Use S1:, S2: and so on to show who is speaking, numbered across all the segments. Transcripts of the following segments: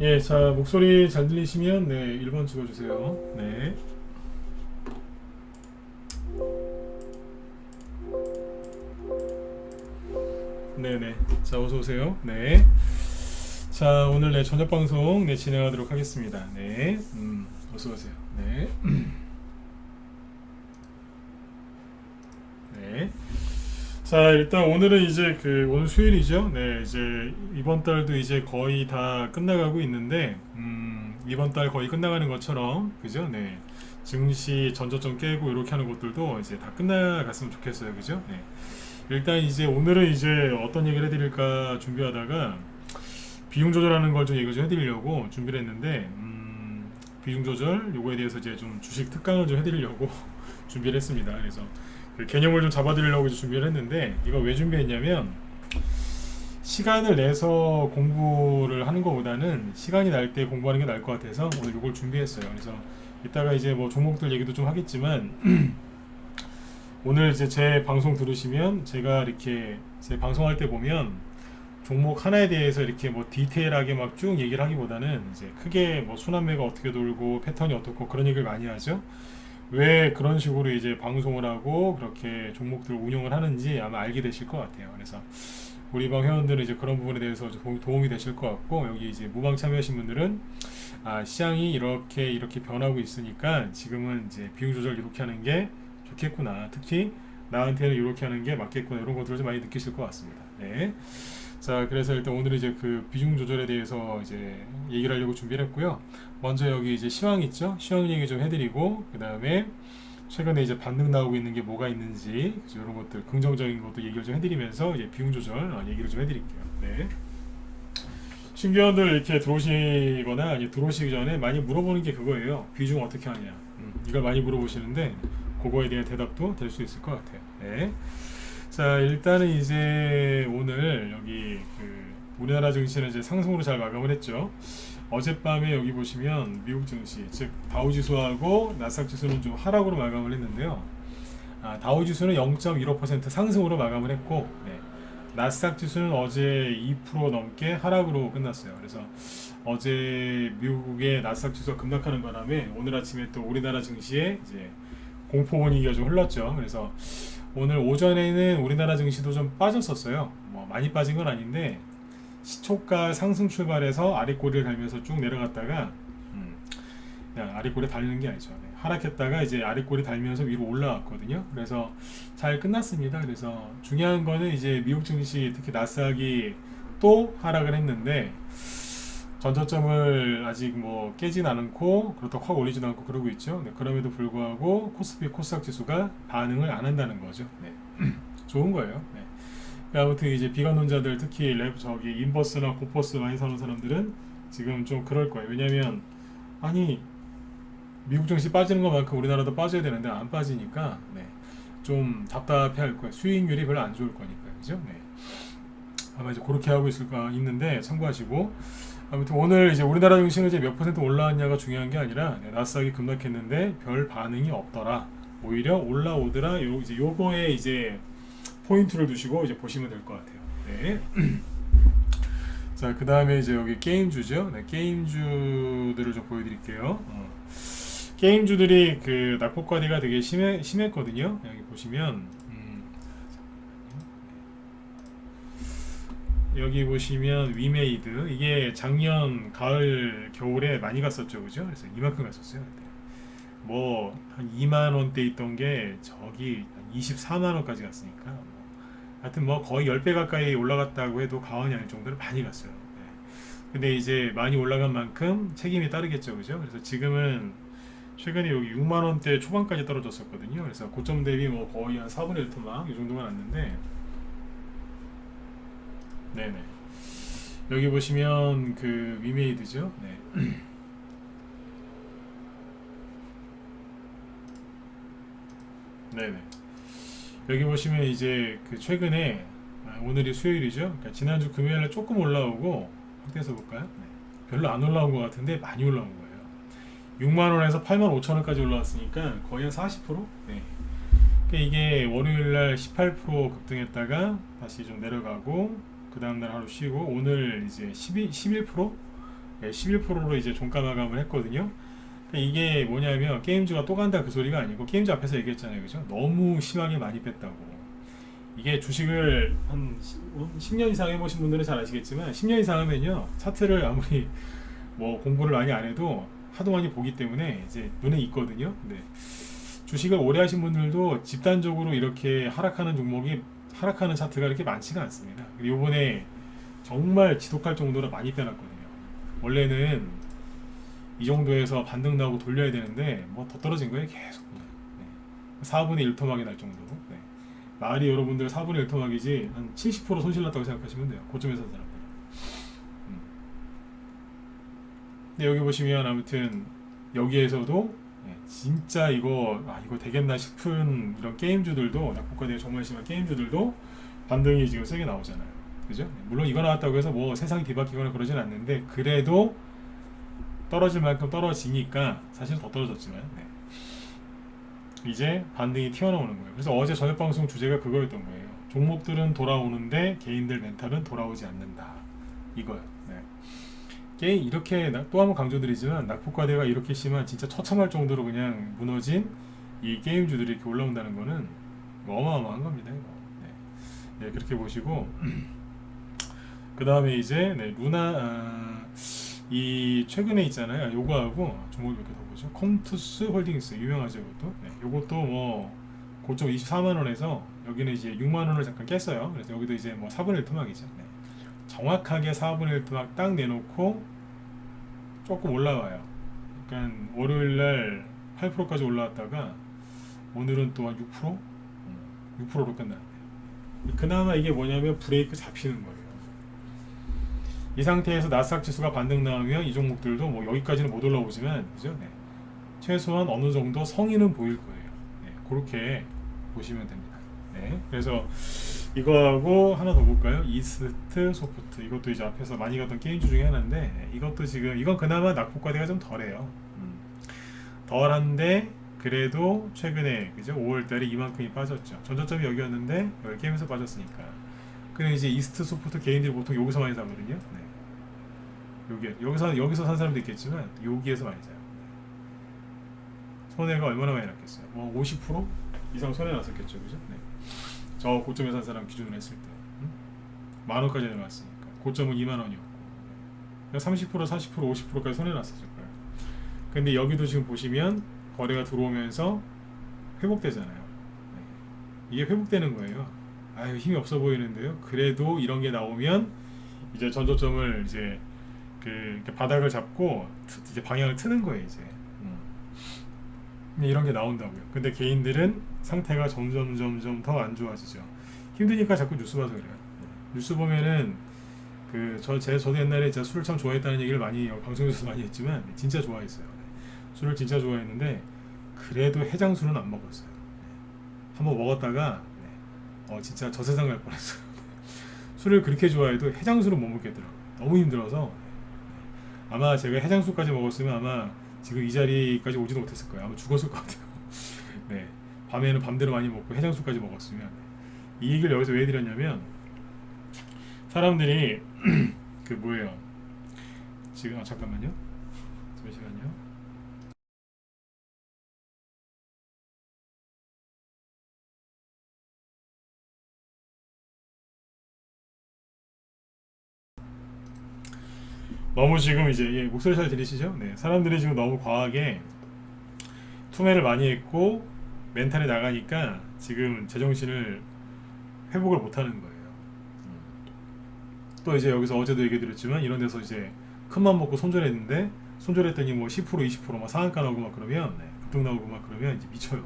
S1: 예, 자, 목소리 잘 들리시면 네, 1번 찍어주세요. 네. 네네. 자, 어서오세요. 네. 자, 오늘 네, 저녁 방송 네, 진행하도록 하겠습니다. 네. 어서오세요. 네. 네. 자, 일단 오늘은 이제 오늘 수요일이죠. 네, 이제 이번 달도 이제 거의 다 끝나가고 있는데, 이번 달 거의 끝나가는 것처럼, 그죠? 네. 증시 전저점 깨고 이렇게 하는 것들도 이제 다 끝나갔으면 좋겠어요. 그죠? 네. 일단 이제 오늘은 이제 어떤 얘기를 해드릴까 준비하다가 비중 조절하는 걸 좀 얘기를 좀 해드리려고 준비를 했는데, 비중 조절 요거에 대해서 이제 좀 주식 특강을 좀 해드리려고 준비를 했습니다. 그래서 그 개념을 좀 잡아드리려고 이제 준비를 했는데, 이거 왜 준비했냐면 시간을 내서 공부를 하는 것보다는 시간이 날 때 공부하는 게 나을 것 같아서 오늘 이걸 준비했어요. 그래서 이따가 이제 뭐 종목들 얘기도 좀 하겠지만 오늘 이제 제 방송 들으시면 제가 이렇게 제 방송할 때 보면 종목 하나에 대해서 이렇게 뭐 디테일하게 막 쭉 얘기를 하기보다는 이제 크게 뭐 순환매가 어떻게 돌고 패턴이 어떻고 그런 얘기를 많이 하죠. 왜 그런 식으로 이제 방송을 하고 그렇게 종목들 운영을 하는지 아마 알게 되실 것 같아요. 그래서 우리 방 회원들은 이제 그런 부분에 대해서 도움이 되실 것 같고, 여기 이제 무방 참여하신 분들은 시장이 이렇게 변하고 있으니까 지금은 이제 비용 조절 이렇게 하는 게 좋겠구나, 특히 나한테는 이렇게 하는 게 맞겠구나, 이런 것들을 좀 많이 느끼실 것 같습니다. 네. 자, 그래서 일단 오늘 이제 그 비중 조절에 대해서 이제 얘기를 하려고 준비를 했고요. 먼저 여기 이제 시황 있죠? 시황 얘기 좀 해드리고, 그 다음에 최근에 이제 반등 나오고 있는 게 뭐가 있는지 이런 것들 긍정적인 것도 얘기를 좀 해드리면서 이제 비용 조절 얘기를 좀 해드릴게요. 네. 신규원들 이렇게 들어오시거나 이제 들어오시기 전에 많이 물어보는 게 그거예요. 비중 어떻게 하냐. 이걸 많이 물어보시는데 그거에 대한 대답도 될 수 있을 것 같아요. 네. 자, 일단은 이제 오늘 여기 우리나라 증시는 이제 상승으로 잘 마감을 했죠. 어젯밤에 여기 보시면 미국 증시, 즉 다우지수하고 나스닥 지수는 좀 하락으로 마감을 했는데요. 다우지수는 0.15% 상승으로 마감을 했고, 네. 나스닥 지수는 어제 2% 넘게 하락으로 끝났어요. 그래서 어제 미국의 나스닥 지수가 급락하는 바람에 오늘 아침에 또 우리나라 증시에 이제 공포 분위기가 좀 흘렀죠. 그래서 오늘 오전에는 우리나라 증시도 좀 빠졌었어요. 뭐 많이 빠진 건 아닌데 시초가 상승 출발해서 아랫꼬리를 달면서 쭉 내려갔다가 그냥 아랫꼬리 달리는 게 아니죠. 네. 하락했다가 이제 아랫꼬리 달면서 위로 올라왔거든요. 그래서 잘 끝났습니다. 그래서 중요한 거는 이제 미국 증시 특히 나스닥이 또 하락을 했는데 전저점을 아직 뭐 깨진 않고 그렇다고 확 올리지도 않고 그러고 있죠. 네. 그럼에도 불구하고 코스피 코스닥 지수가 반응을 안 한다는 거죠. 네. 좋은 거예요. 네. 아무튼 이제 비관론자들 특히 인버스나 고퍼스 많이 사는 사람들은 지금 좀 그럴 거예요. 왜냐면 아니 미국 증시 빠지는 것만큼 우리나라도 빠져야 되는데 안 빠지니까 네, 좀 답답해 할 거예요. 수익률이 별로 안 좋을 거니까요. 그죠? 네. 아마 이제 그렇게 하고 있는데 참고하시고, 아무튼 오늘 이제 우리나라 증시는 이제 몇 퍼센트 올라왔냐가 중요한 게 아니라 네, 나스닥이 급락했는데 별 반응이 없더라. 오히려 올라오더라. 요거에 이제 포인트를 두시고 이제 보시면 될 것 같아요. 네. 자, 그 다음에 이제 여기 게임주죠. 네, 게임주들을 좀 보여드릴게요. 게임주들이 낙폭과대가 되게 심했거든요. 여기 보시면, 여기 보시면 위메이드 이게 작년 가을 겨울에 많이 갔었죠, 그죠? 그래서 이만큼 갔었어요. 뭐 한 2만 원대 있던 게 저기 24만 원까지 갔으니까. 하여튼 뭐 거의 10배 가까이 올라갔다고 해도 과언이 아닐 정도로 많이 갔어요. 네. 근데 이제 많이 올라간 만큼 책임이 따르겠죠, 그죠? 그래서 지금은 최근에 여기 6만 원대 초반까지 떨어졌었거든요. 그래서 고점 대비 뭐 거의 한 4분의 1 토막 이 정도가 났는데, 네네. 여기 보시면 위메이드죠. 네. 네네. 여기 보시면 이제 최근에 오늘이 수요일이죠. 그러니까 지난주 금요일에 조금 올라오고 확대해서 볼까요? 네. 별로 안 올라온 것 같은데 많이 올라온 거예요. 6만 원에서 8만 5천 원까지 올라왔으니까 거의 한 40%? 네. 그러니까 이게 월요일날 18% 급등했다가 다시 좀 내려가고 그 다음날 하루 쉬고 오늘 이제 11% 11%로 이제 종가 마감을 했거든요. 이게 뭐냐면 게임즈가 또 간다 그 소리가 아니고 게임즈 앞에서 얘기했잖아요, 그죠? 너무 심하게 많이 뺐다고. 이게 주식을 한 10년 이상 해보신 분들은 잘 아시겠지만 10년 이상 하면요 차트를 아무리 뭐 공부를 많이 안 해도 하도 많이 보기 때문에 이제 눈에 익거든요. 근데 주식을 오래 하신 분들도 집단적으로 이렇게 하락하는 종목이 하락하는 차트가 이렇게 많지가 않습니다. 이번에 정말 지독할 정도로 많이 빼놨거든요. 원래는 이 정도에서 반등 나오고 돌려야 되는데 뭐 더 떨어진 거예요 계속. 네. 4분의 1 토막이 날 정도로. 네. 말이 여러분들 4분의 1 토막이지 한 70% 손실 났다고 생각하시면 돼요. 고점에서 사람들. 근데 여기 보시면 아무튼 여기에서도 진짜 이거 이거 되겠나 싶은 이런 게임주들도 낙폭과대가 정말 심한 게임주들도 반등이 지금 세게 나오잖아요. 그죠? 물론 이거 나왔다고 해서 뭐 세상이 뒤바뀌거나 그러진 않는데 그래도 떨어질 만큼 떨어지니까 사실 더 떨어졌지만 이제 반등이 튀어나오는 거예요. 그래서 어제 저녁 방송 주제가 그거였던 거예요. 종목들은 돌아오는데 개인들 멘탈은 돌아오지 않는다. 이거요. 게임 이렇게 또 한 번 강조드리지만 낙폭과대가 이렇게 심한 진짜 처참할 정도로 그냥 무너진 이 게임주들이 이렇게 올라온다는 거는 어마어마한 겁니다. 이거. 네, 그렇게 보시고 그 다음에 이제 루나 이 최근에 있잖아요. 요거하고 종목 몇 개 더 보죠. 컴투스 홀딩스 유명하죠, 이것도. 요것도 뭐 고점 24만 원에서 여기는 이제 6만 원을 잠깐 깼어요. 그래서 여기도 이제 뭐 4분의 1 토막이죠. 정확하게 4분의 1 토막 딱 내놓고 조금 올라와요. 그러니까 월요일날 8%까지 올라왔다가 오늘은 또한 6%? 6%로 끝났네요. 그나마 이게 뭐냐면 브레이크 잡히는 거예요. 이 상태에서 나스닥 지수가 반등 나오면 이 종목들도 뭐 여기까지는 못 올라오지만 그죠? 최소한 어느 정도 성의는 보일 거예요. 그렇게 보시면 됩니다. 그래서 이거하고 하나 더 볼까요? 이스트 소프트. 이것도 이제 앞에서 많이 갔던 게임주 중에 하나인데 이것도 지금 이건 그나마 낙폭과대가 좀 덜해요. 덜한데 그래도 최근에 그죠? 5월달에 이만큼이 빠졌죠. 전저점이 여기였는데 여기 게임에서 빠졌으니까. 근데 이제 이스트 소프트 개인들이 보통 여기서 많이 사거든요. 여기서 산 사람도 있겠지만 여기에서 많이 사요. 손해가 얼마나 많이 났겠어요? 뭐 50% 이상 손해 났었겠죠, 그죠? 저 고점에 산 사람 기준으로 했을 때 만 원까지 내려갔으니까 고점은 2만 원이었고 30% 40% 50%까지 손해 났었을 거예요. 근데 여기도 지금 보시면 거래가 들어오면서 회복되잖아요. 이게 회복되는 거예요. 아유 힘이 없어 보이는데요. 그래도 이런 게 나오면 이제 전저점을 이제 이렇게 바닥을 잡고 이제 방향을 트는 거예요. 이제 이런 게 나온다고요. 근데 개인들은 상태가 점점 더 안 좋아지죠. 힘드니까 자꾸 뉴스 봐서 그래요. 뉴스 보면은 저도 옛날에 제가 술을 참 좋아했다는 얘기를 많이 방송에서 많이 했지만 진짜 좋아했어요. 술을 진짜 좋아했는데 그래도 해장술은 안 먹었어요. 한번 먹었다가 진짜 저 세상 갈 뻔했어요. 술을 그렇게 좋아해도 해장술은 못 먹겠더라고요. 너무 힘들어서 아마 제가 해장술까지 먹었으면 아마 지금 이 자리까지 오지도 못했을 거예요. 아마 죽었을 것 같아요. 밤에는 밤대로 많이 먹고 해장술까지 먹었으면. 이 얘기를 여기서 왜 드렸냐면 사람들이 그 뭐예요? 지금 잠깐만요. 잠시만요. 너무 지금 이제 목소리 잘 들리시죠? 사람들이 지금 너무 과하게 투매를 많이 했고 멘탈이 나가니까 지금 제정신을 회복을 못하는 거예요. 또 이제 여기서 어제도 얘기 드렸지만 이런 데서 이제 큰맘 먹고 손절했는데 손절했더니 뭐 10% 20%막 상한가 나오고 막 그러면 급등 나오고 막 그러면 이제 미쳐요.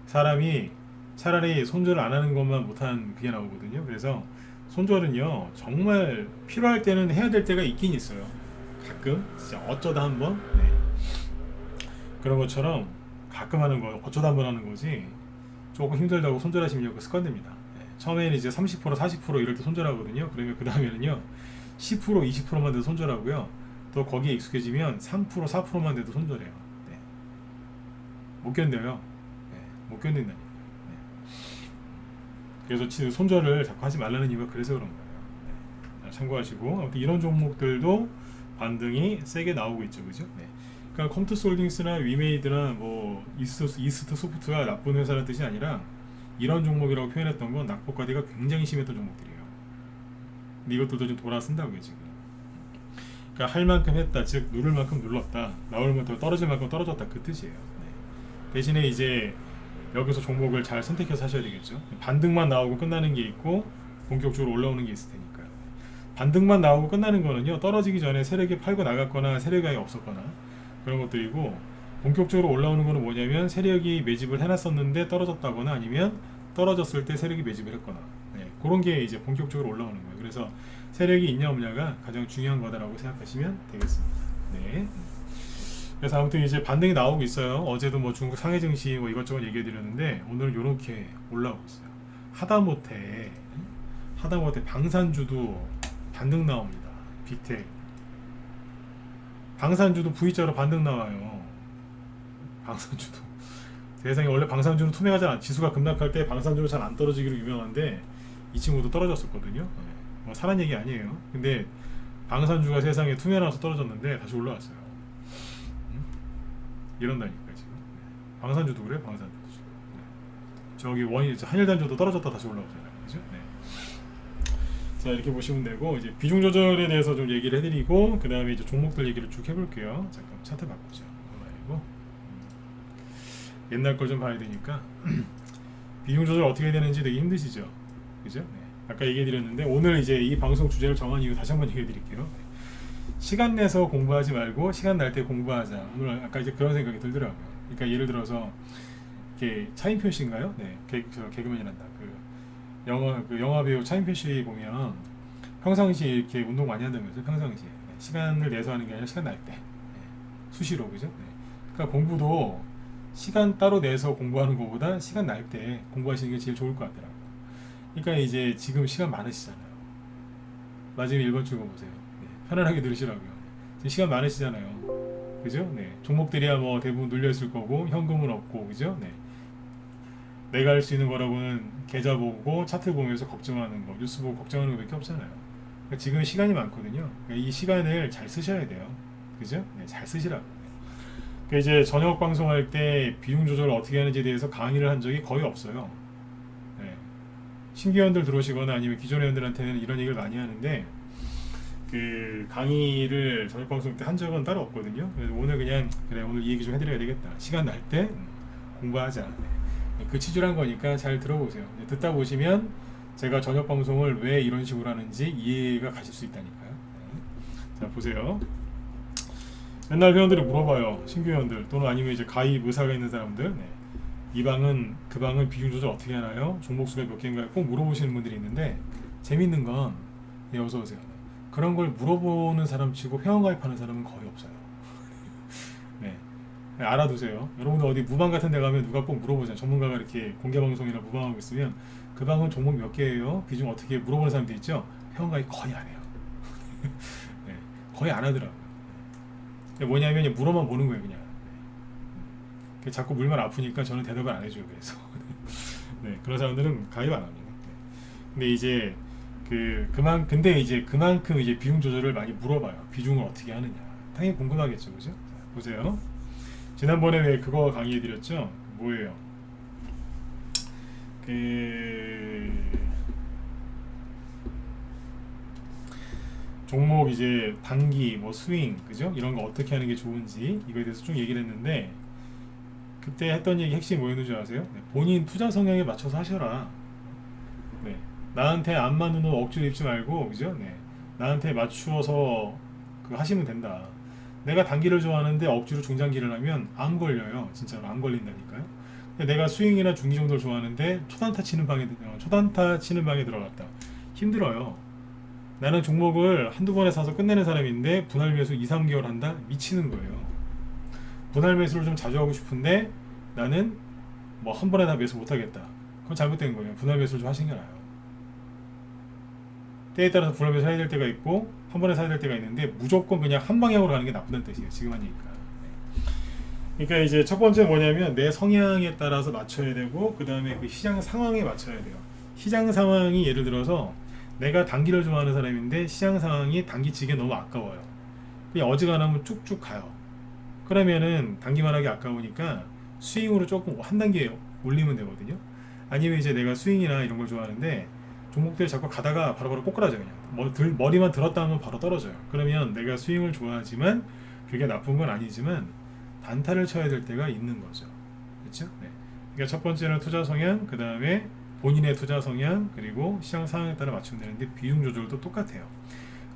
S1: 사람이 차라리 손절을 안 하는 것만 못한 그게 나오거든요. 그래서 손절은요 정말 필요할 때는 해야 될 때가 있긴 있어요. 가끔 진짜 어쩌다 한번 그런 것처럼 가끔 하는 거 어쩌다 한번 하는 거지 조금 힘들다고 손절하시면 그 습관됩니다. 처음에는 이제 30% 40% 이럴 때 손절하거든요. 그러면 그 다음에는요 10% 20%만 돼도 손절하고요. 또 거기에 익숙해지면 3% 4%만 돼도 손절해요. 못 견뎌요. 못 견딘다니까. 그래서 손절을 자꾸 하지 말라는 이유가 그래서 그런 거예요. 참고하시고, 아무튼 이런 종목들도 반등이 세게 나오고 있죠, 그죠? 네. 그러니까 컴투스홀딩스나 위메이드나 뭐 이스트 소프트가 나쁜 회사라는 뜻이 아니라 이런 종목이라고 표현했던 건 낙폭과대가 굉장히 심했던 종목들이에요. 근데 이것들도 좀 돌아선다고요 지금. 그러니까 할 만큼 했다, 즉 누를 만큼 눌렀다, 나올 만큼 떨어질 만큼 떨어졌다, 그 뜻이에요. 네. 대신에 이제 여기서 종목을 잘 선택해서 하셔야 되겠죠. 반등만 나오고 끝나는 게 있고 본격적으로 올라오는 게 있을 테니까요. 반등만 나오고 끝나는 거는요, 떨어지기 전에 세력이 팔고 나갔거나 세력이 아예 없었거나 그런 것들이고, 본격적으로 올라오는 거는 뭐냐면 세력이 매집을 해놨었는데 떨어졌다거나 아니면 떨어졌을 때 세력이 매집을 했거나, 네, 그런 게 이제 본격적으로 올라오는 거예요. 그래서 세력이 있냐 없냐가 가장 중요한 거다라고 생각하시면 되겠습니다. 네. 그래서 아무튼 이제 반등이 나오고 있어요. 어제도 뭐 중국 상해 증시 뭐 이것저것 얘기해 드렸는데 오늘은 이렇게 올라오고 있어요. 하다못해 방산주도 반등 나옵니다. 빅텍 방산주도 V자로 반등 나와요. 방산주도 세상에 원래 방산주는 투명하지 않아. 지수가 급락할 때 방산주는 잘 안 떨어지기로 유명한데 이 친구도 떨어졌었거든요. 네. 뭐 사람 얘기 아니에요. 근데 방산주가 세상에 투명해서 떨어졌는데 다시 올라왔어요. 이런다니까 지금. 네. 방산주도 그래, 방산주도 지금. 네. 저기 한일단주도 떨어졌다 다시 올라오잖아요, 그죠? 네. 자, 이렇게 보시면 되고, 이제 비중 조절에 대해서 좀 얘기를 해드리고, 그 다음에 이제 종목들 얘기를 쭉 해볼게요. 잠깐 차트 바꾸죠. 이거 옛날 걸 좀 봐야 되니까. 비중 조절 어떻게 해야 되는지 되게 힘드시죠, 그죠? 네. 아까 얘기해드렸는데 오늘 이제 이 방송 주제를 정한 이유 다시 한번 얘기해드릴게요. 시간 내서 공부하지 말고 시간 날 때 공부하자. 오늘 아까 이제 그런 생각이 들더라고요. 그러니까 예를 들어서 이렇게 차인표 씨인가요? 네, 개그맨이란다. 그 영화 배우 차인표 씨 보면 평상시에 이렇게 운동 많이 한다면서요. 평상시에. 네, 시간을 내서 하는 게 아니라 시간 날 때. 네, 수시로, 그죠? 네. 그러니까 공부도 시간 따로 내서 공부하는 것보다 시간 날 때 공부하시는 게 제일 좋을 것 같더라고요. 그러니까 이제 지금 시간 많으시잖아요. 마지막 1번 출구 보세요. 네, 편안하게 들으시라고요. 지금 시간 많으시잖아요. 그죠? 네. 종목들이야 뭐 대부분 눌려있을 거고 현금은 없고, 그죠? 네. 내가 할 수 있는 거라고는 계좌 보고 차트 보면서 걱정하는 거, 뉴스 보고 걱정하는 거밖에 없잖아요. 그러니까 지금 시간이 많거든요. 그러니까 이 시간을 잘 쓰셔야 돼요. 그죠? 네, 잘 쓰시라고. 그러니까 이제 저녁 방송할 때 비중 조절을 어떻게 하는지에 대해서 강의를 한 적이 거의 없어요. 네. 신규원들 들어오시거나 아니면 기존 회원들한테는 이런 얘기를 많이 하는데, 그 강의를 저녁 방송 때 한 적은 따로 없거든요. 그래서 오늘 그냥 그래, 오늘 이 얘기 좀 해드려야 되겠다. 시간 날 때 공부하자. 네. 그 취지란 거니까 잘 들어보세요. 듣다 보시면 제가 저녁 방송을 왜 이런 식으로 하는지 이해가 가실 수 있다니까요. 네. 자, 보세요. 맨날 회원들이 물어봐요. 신규 회원들 또는 아니면 이제 가입 의사가 있는 사람들. 네. 이 방은 그 방은 비중 조절 어떻게 하나요? 종목수가 몇 개인가요? 꼭 물어보시는 분들이 있는데, 재밌는 건, 네, 어서 오세요. 그런 걸 물어보는 사람 치고 회원 가입하는 사람은 거의 없어요. 네. 네, 알아두세요. 여러분들 어디 무방 같은 데 가면 누가 꼭 물어보잖아요. 전문가가 이렇게 공개 방송이나 무방하고 있으면 그 방은 종목 몇 개예요? 비중 어떻게 물어보는 사람들 있죠? 회원 가입 거의 안 해요. 네. 거의 안 하더라고요. 뭐냐면 물어만 보는 거예요, 그냥. 자꾸 물면 아프니까 저는 대답을 안 해줘요. 그래서 네, 그런 사람들은 가입 안 합니다. 네. 근데 이제 근데 이제 그만큼 이제 비중 조절을 많이 물어봐요. 비중을 어떻게 하느냐. 당연히 궁금하겠죠, 그죠? 자, 보세요. 지난번에 왜 그거 강의해드렸죠? 뭐예요? 종목 이제 단기 뭐 스윙, 그죠? 이런 거 어떻게 하는 게 좋은지 이거에 대해서 쭉 얘기를 했는데, 그때 했던 얘기 핵심이 뭐였는지 아세요? 네, 본인 투자 성향에 맞춰서 하셔라. 네, 나한테 안 맞는 옷 억지로 입지 말고, 그죠? 네, 나한테 맞추어서 하시면 된다. 내가 단기를 좋아하는데 억지로 중장기를 하면 안 걸려요. 진짜로 안 걸린다니까요. 근데 내가 스윙이나 중기 정도를 좋아하는데 초단타 치는 방에 들어갔다. 힘들어요. 나는 종목을 한두 번에 사서 끝내는 사람인데 분할 매수 2, 3개월 한다? 미치는 거예요. 분할 매수를 좀 자주 하고 싶은데 나는 뭐 한 번에 다 매수 못하겠다. 그건 잘못된 거예요. 분할 매수를 좀 하시는 게 나아요. 때에 따라서 분할 매수 해야 될 때가 있고 한 번에 사야 될 때가 있는데 무조건 그냥 한 방향으로 가는 게 나쁘다는 뜻이에요. 지금 하니까. 그러니까 이제 첫 번째 뭐냐면 내 성향에 따라서 맞춰야 되고, 그 다음에 그 시장 상황에 맞춰야 돼요. 시장 상황이 예를 들어서 내가 단기를 좋아하는 사람인데 시장 상황이 단기치기에 너무 아까워요. 그냥 어지간하면 쭉쭉 가요. 그러면은 단기만 하기 아까우니까 스윙으로 조금 한 단계 올리면 되거든요. 아니면 이제 내가 스윙이나 이런 걸 좋아하는데 종목들 자꾸 가다가 바로바로 꼬꾸라져요. 그냥 머리만 들었다 하면 바로 떨어져요. 그러면 내가 스윙을 좋아하지만 그게 나쁜 건 아니지만 단타를 쳐야 될 때가 있는 거죠. 그렇죠? 네. 그러니까 첫 번째는 투자 성향, 그 다음에 본인의 투자 성향, 그리고 시장 상황에 따라 맞추면 되는데 비중 조절도 똑같아요.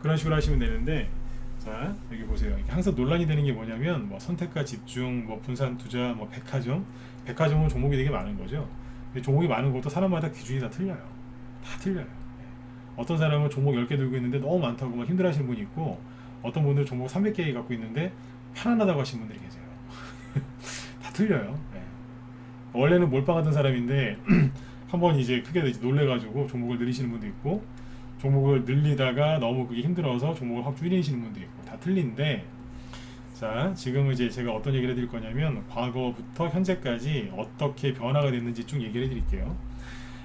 S1: 그런 식으로 하시면 되는데, 자 여기 보세요. 이게 항상 논란이 되는 게 뭐냐면 뭐 선택과 집중, 뭐 분산 투자, 뭐 백화점은 종목이 되게 많은 거죠. 근데 종목이 많은 것도 사람마다 기준이 다 틀려요. 다 틀려요. 네. 어떤 사람은 종목 10개 들고 있는데 너무 많다고 막 힘들어하시는 분이 있고, 어떤 분들 종목 300개 갖고 있는데 편안하다고 하시는 분들이 계세요. 다 틀려요. 네. 원래는 몰빵하던 사람인데 한번 이제 크게 놀래가지고 종목을 늘리시는 분도 있고, 종목을 늘리다가 너무 그게 힘들어서 종목을 확 줄이시는 분도 있고, 다 틀린데, 자 지금은 이제 제가 어떤 얘기를 해드릴 거냐면 과거부터 현재까지 어떻게 변화가 됐는지 쭉 얘기를 해드릴게요.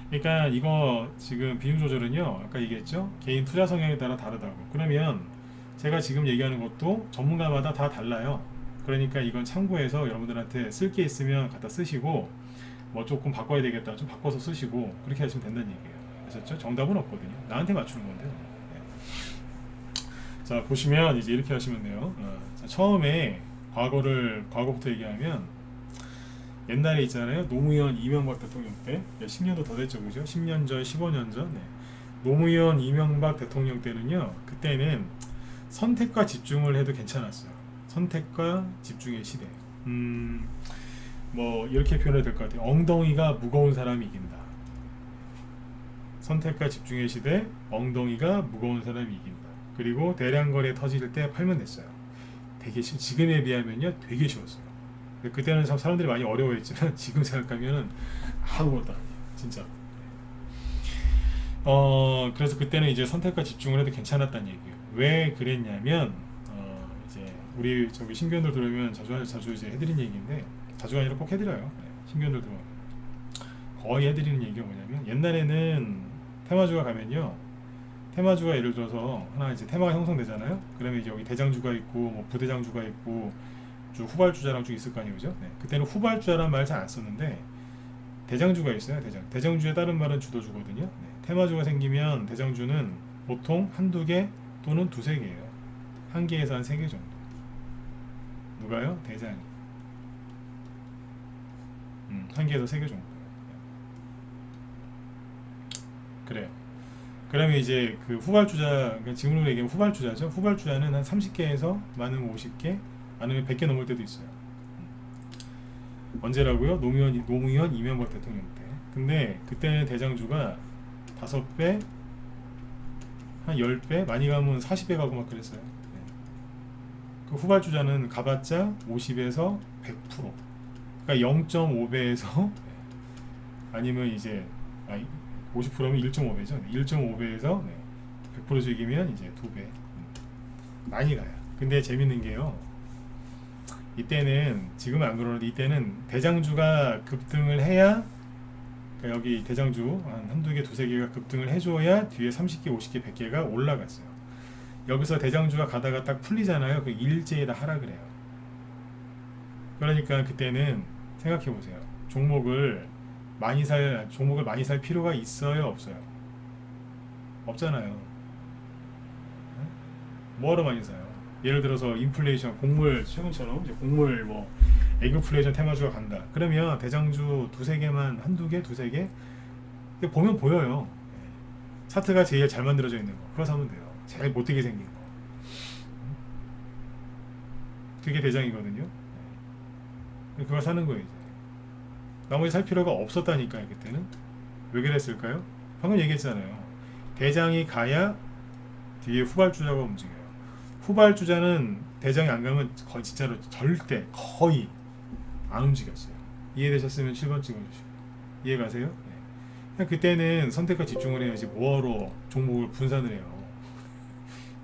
S1: 그러니까 이거 지금 비중 조절은요, 아까 얘기했죠, 개인 투자 성향에 따라 다르다고. 그러면 제가 지금 얘기하는 것도 전문가마다 다 달라요. 그러니까 이건 참고해서 여러분들한테 쓸 게 있으면 갖다 쓰시고, 뭐 조금 바꿔야 되겠다 좀 바꿔서 쓰시고, 그렇게 하시면 된다는 얘기예요. 아셨죠? 정답은 없거든요. 나한테 맞추는 건데요. 네. 자 보시면 이제 이렇게 하시면 돼요. 자, 처음에 과거부터 얘기하면 옛날에 있잖아요. 노무현 이명박 대통령 때 10년도 더 됐죠, 그죠? 10년 전, 15년 전. 네. 노무현 이명박 대통령 때는요, 그때는 선택과 집중을 해도 괜찮았어요. 선택과 집중의 시대. 뭐 이렇게 표현해도 될 것 같아요. 엉덩이가 무거운 사람이 이긴다. 선택과 집중의 시대, 엉덩이가 무거운 사람이 이긴다. 그리고 대량 거래 터질 때 팔면 됐어요. 되게 지금에 비하면요 되게 쉬웠어요. 그때는 참 사람들이 많이 어려워했지만 지금 생각하면은 아무것도 아니에요, 진짜. 그래서 그때는 이제 선택과 집중을 해도 괜찮았다는 얘기예요. 왜 그랬냐면 이제 우리 저기 신규원들 들어오면 자주 이제 해드린 얘기인데, 자주가 아니라 꼭 해드려요. 네, 신규원들 들어오면 거의 해드리는 얘기가 뭐냐면, 옛날에는 테마주가 가면요, 테마주가 예를 들어서 하나 이제 테마가 형성되잖아요. 그러면 이제 여기 대장주가 있고 뭐 부대장주가 있고 쭉 후발주자랑 쭉 있을 거 아니에요, 그죠? 네. 그때는 후발주자란 말 잘 안 썼는데 대장주가 있어요. 대장주의 다른 말은 주도주거든요. 네. 테마주가 생기면 대장주는 보통 한두 개 또는 두세 개예요. 한 개에서 한 세 개 정도. 누가요? 대장이. 한 개에서 세 개 정도. 그래요. 그러면 이제 그 후발주자, 그러니까 지금으로 얘기하면 후발주자죠. 후발주자는 한 30개에서 많으면 50개, 많으면 100개 넘을 때도 있어요. 언제라고요? 노무현 이명박 대통령 때. 근데 그때는 대장주가 5배, 한 10배, 많이 가면 40배 가고 막 그랬어요. 네. 그 후발주자는 가봤자 50에서 100%. 그러니까 0.5배에서 아니면 이제 50%면 1.5배죠. 1.5배에서 100% 죽이면 이제 2배. 많이 가요. 근데 재밌는 게요, 이때는, 지금은 안 그러는데 이때는 대장주가 급등을 해야, 그러니까 여기 대장주 한두 개, 두세 개가 급등을 해줘야 뒤에 30개, 50개, 100개가 올라갔어요. 여기서 대장주가 가다가 딱 풀리잖아요. 그 일제에다 하락을 해요. 그러니까 그때는 생각해 보세요. 종목을 많이 살 필요가 있어요, 없어요? 없잖아요. 뭐하러 많이 사요? 예를 들어서 인플레이션, 곡물, 최근처럼 이제 곡물 뭐 에그플레이션 테마주가 간다. 그러면 대장주 두세 개만, 한두 개, 두세 개 보면 보여요. 차트가 제일 잘 만들어져 있는 거, 그거 사면 돼요. 제일 못되게 생긴 거. 그게 대장이거든요. 그거 사는 거예요. 이제 나머지 살 필요가 없었다니까요. 그때는 왜 그랬을까요? 방금 얘기했잖아요. 대장이 가야 뒤에 후발주자가 움직여요. 후발주자는 대장이 안 가면 거의 진짜로 절대 거의 안 움직였어요. 이해되셨으면 7번 찍어주시고. 이해가세요? 네. 그때는 선택과 집중을 해야지 뭐하러 종목을 분산을 해요.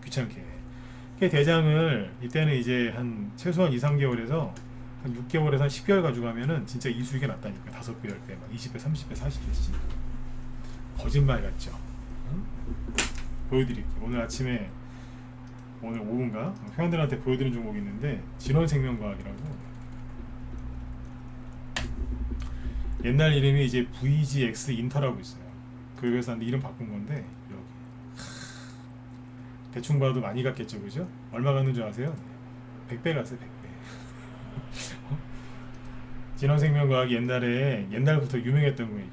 S1: 귀찮게. 대장을 이때는 이제 한 최소한 2, 3개월에서 한 6개월에서 한 10개월 가져가면은 진짜 이수익이 났다니까. 5배, 10배, 막 20배, 30배, 40배씩. 거짓말 같죠? 응? 보여드릴게요. 오늘 아침에 오늘 오후인가 회원들한테 보여드린 종목이 있는데 진원생명과학이라고 옛날 이름이 이제 VGX 인터라고 있어요. 그 회사인데 이름 바꾼 건데 여기 대충 봐도 많이 갔겠죠, 그죠? 얼마 갔는 줄 아세요? 100배 갔어요, 100배. 진원생명과학이 옛날부터 유명했던 거 이게.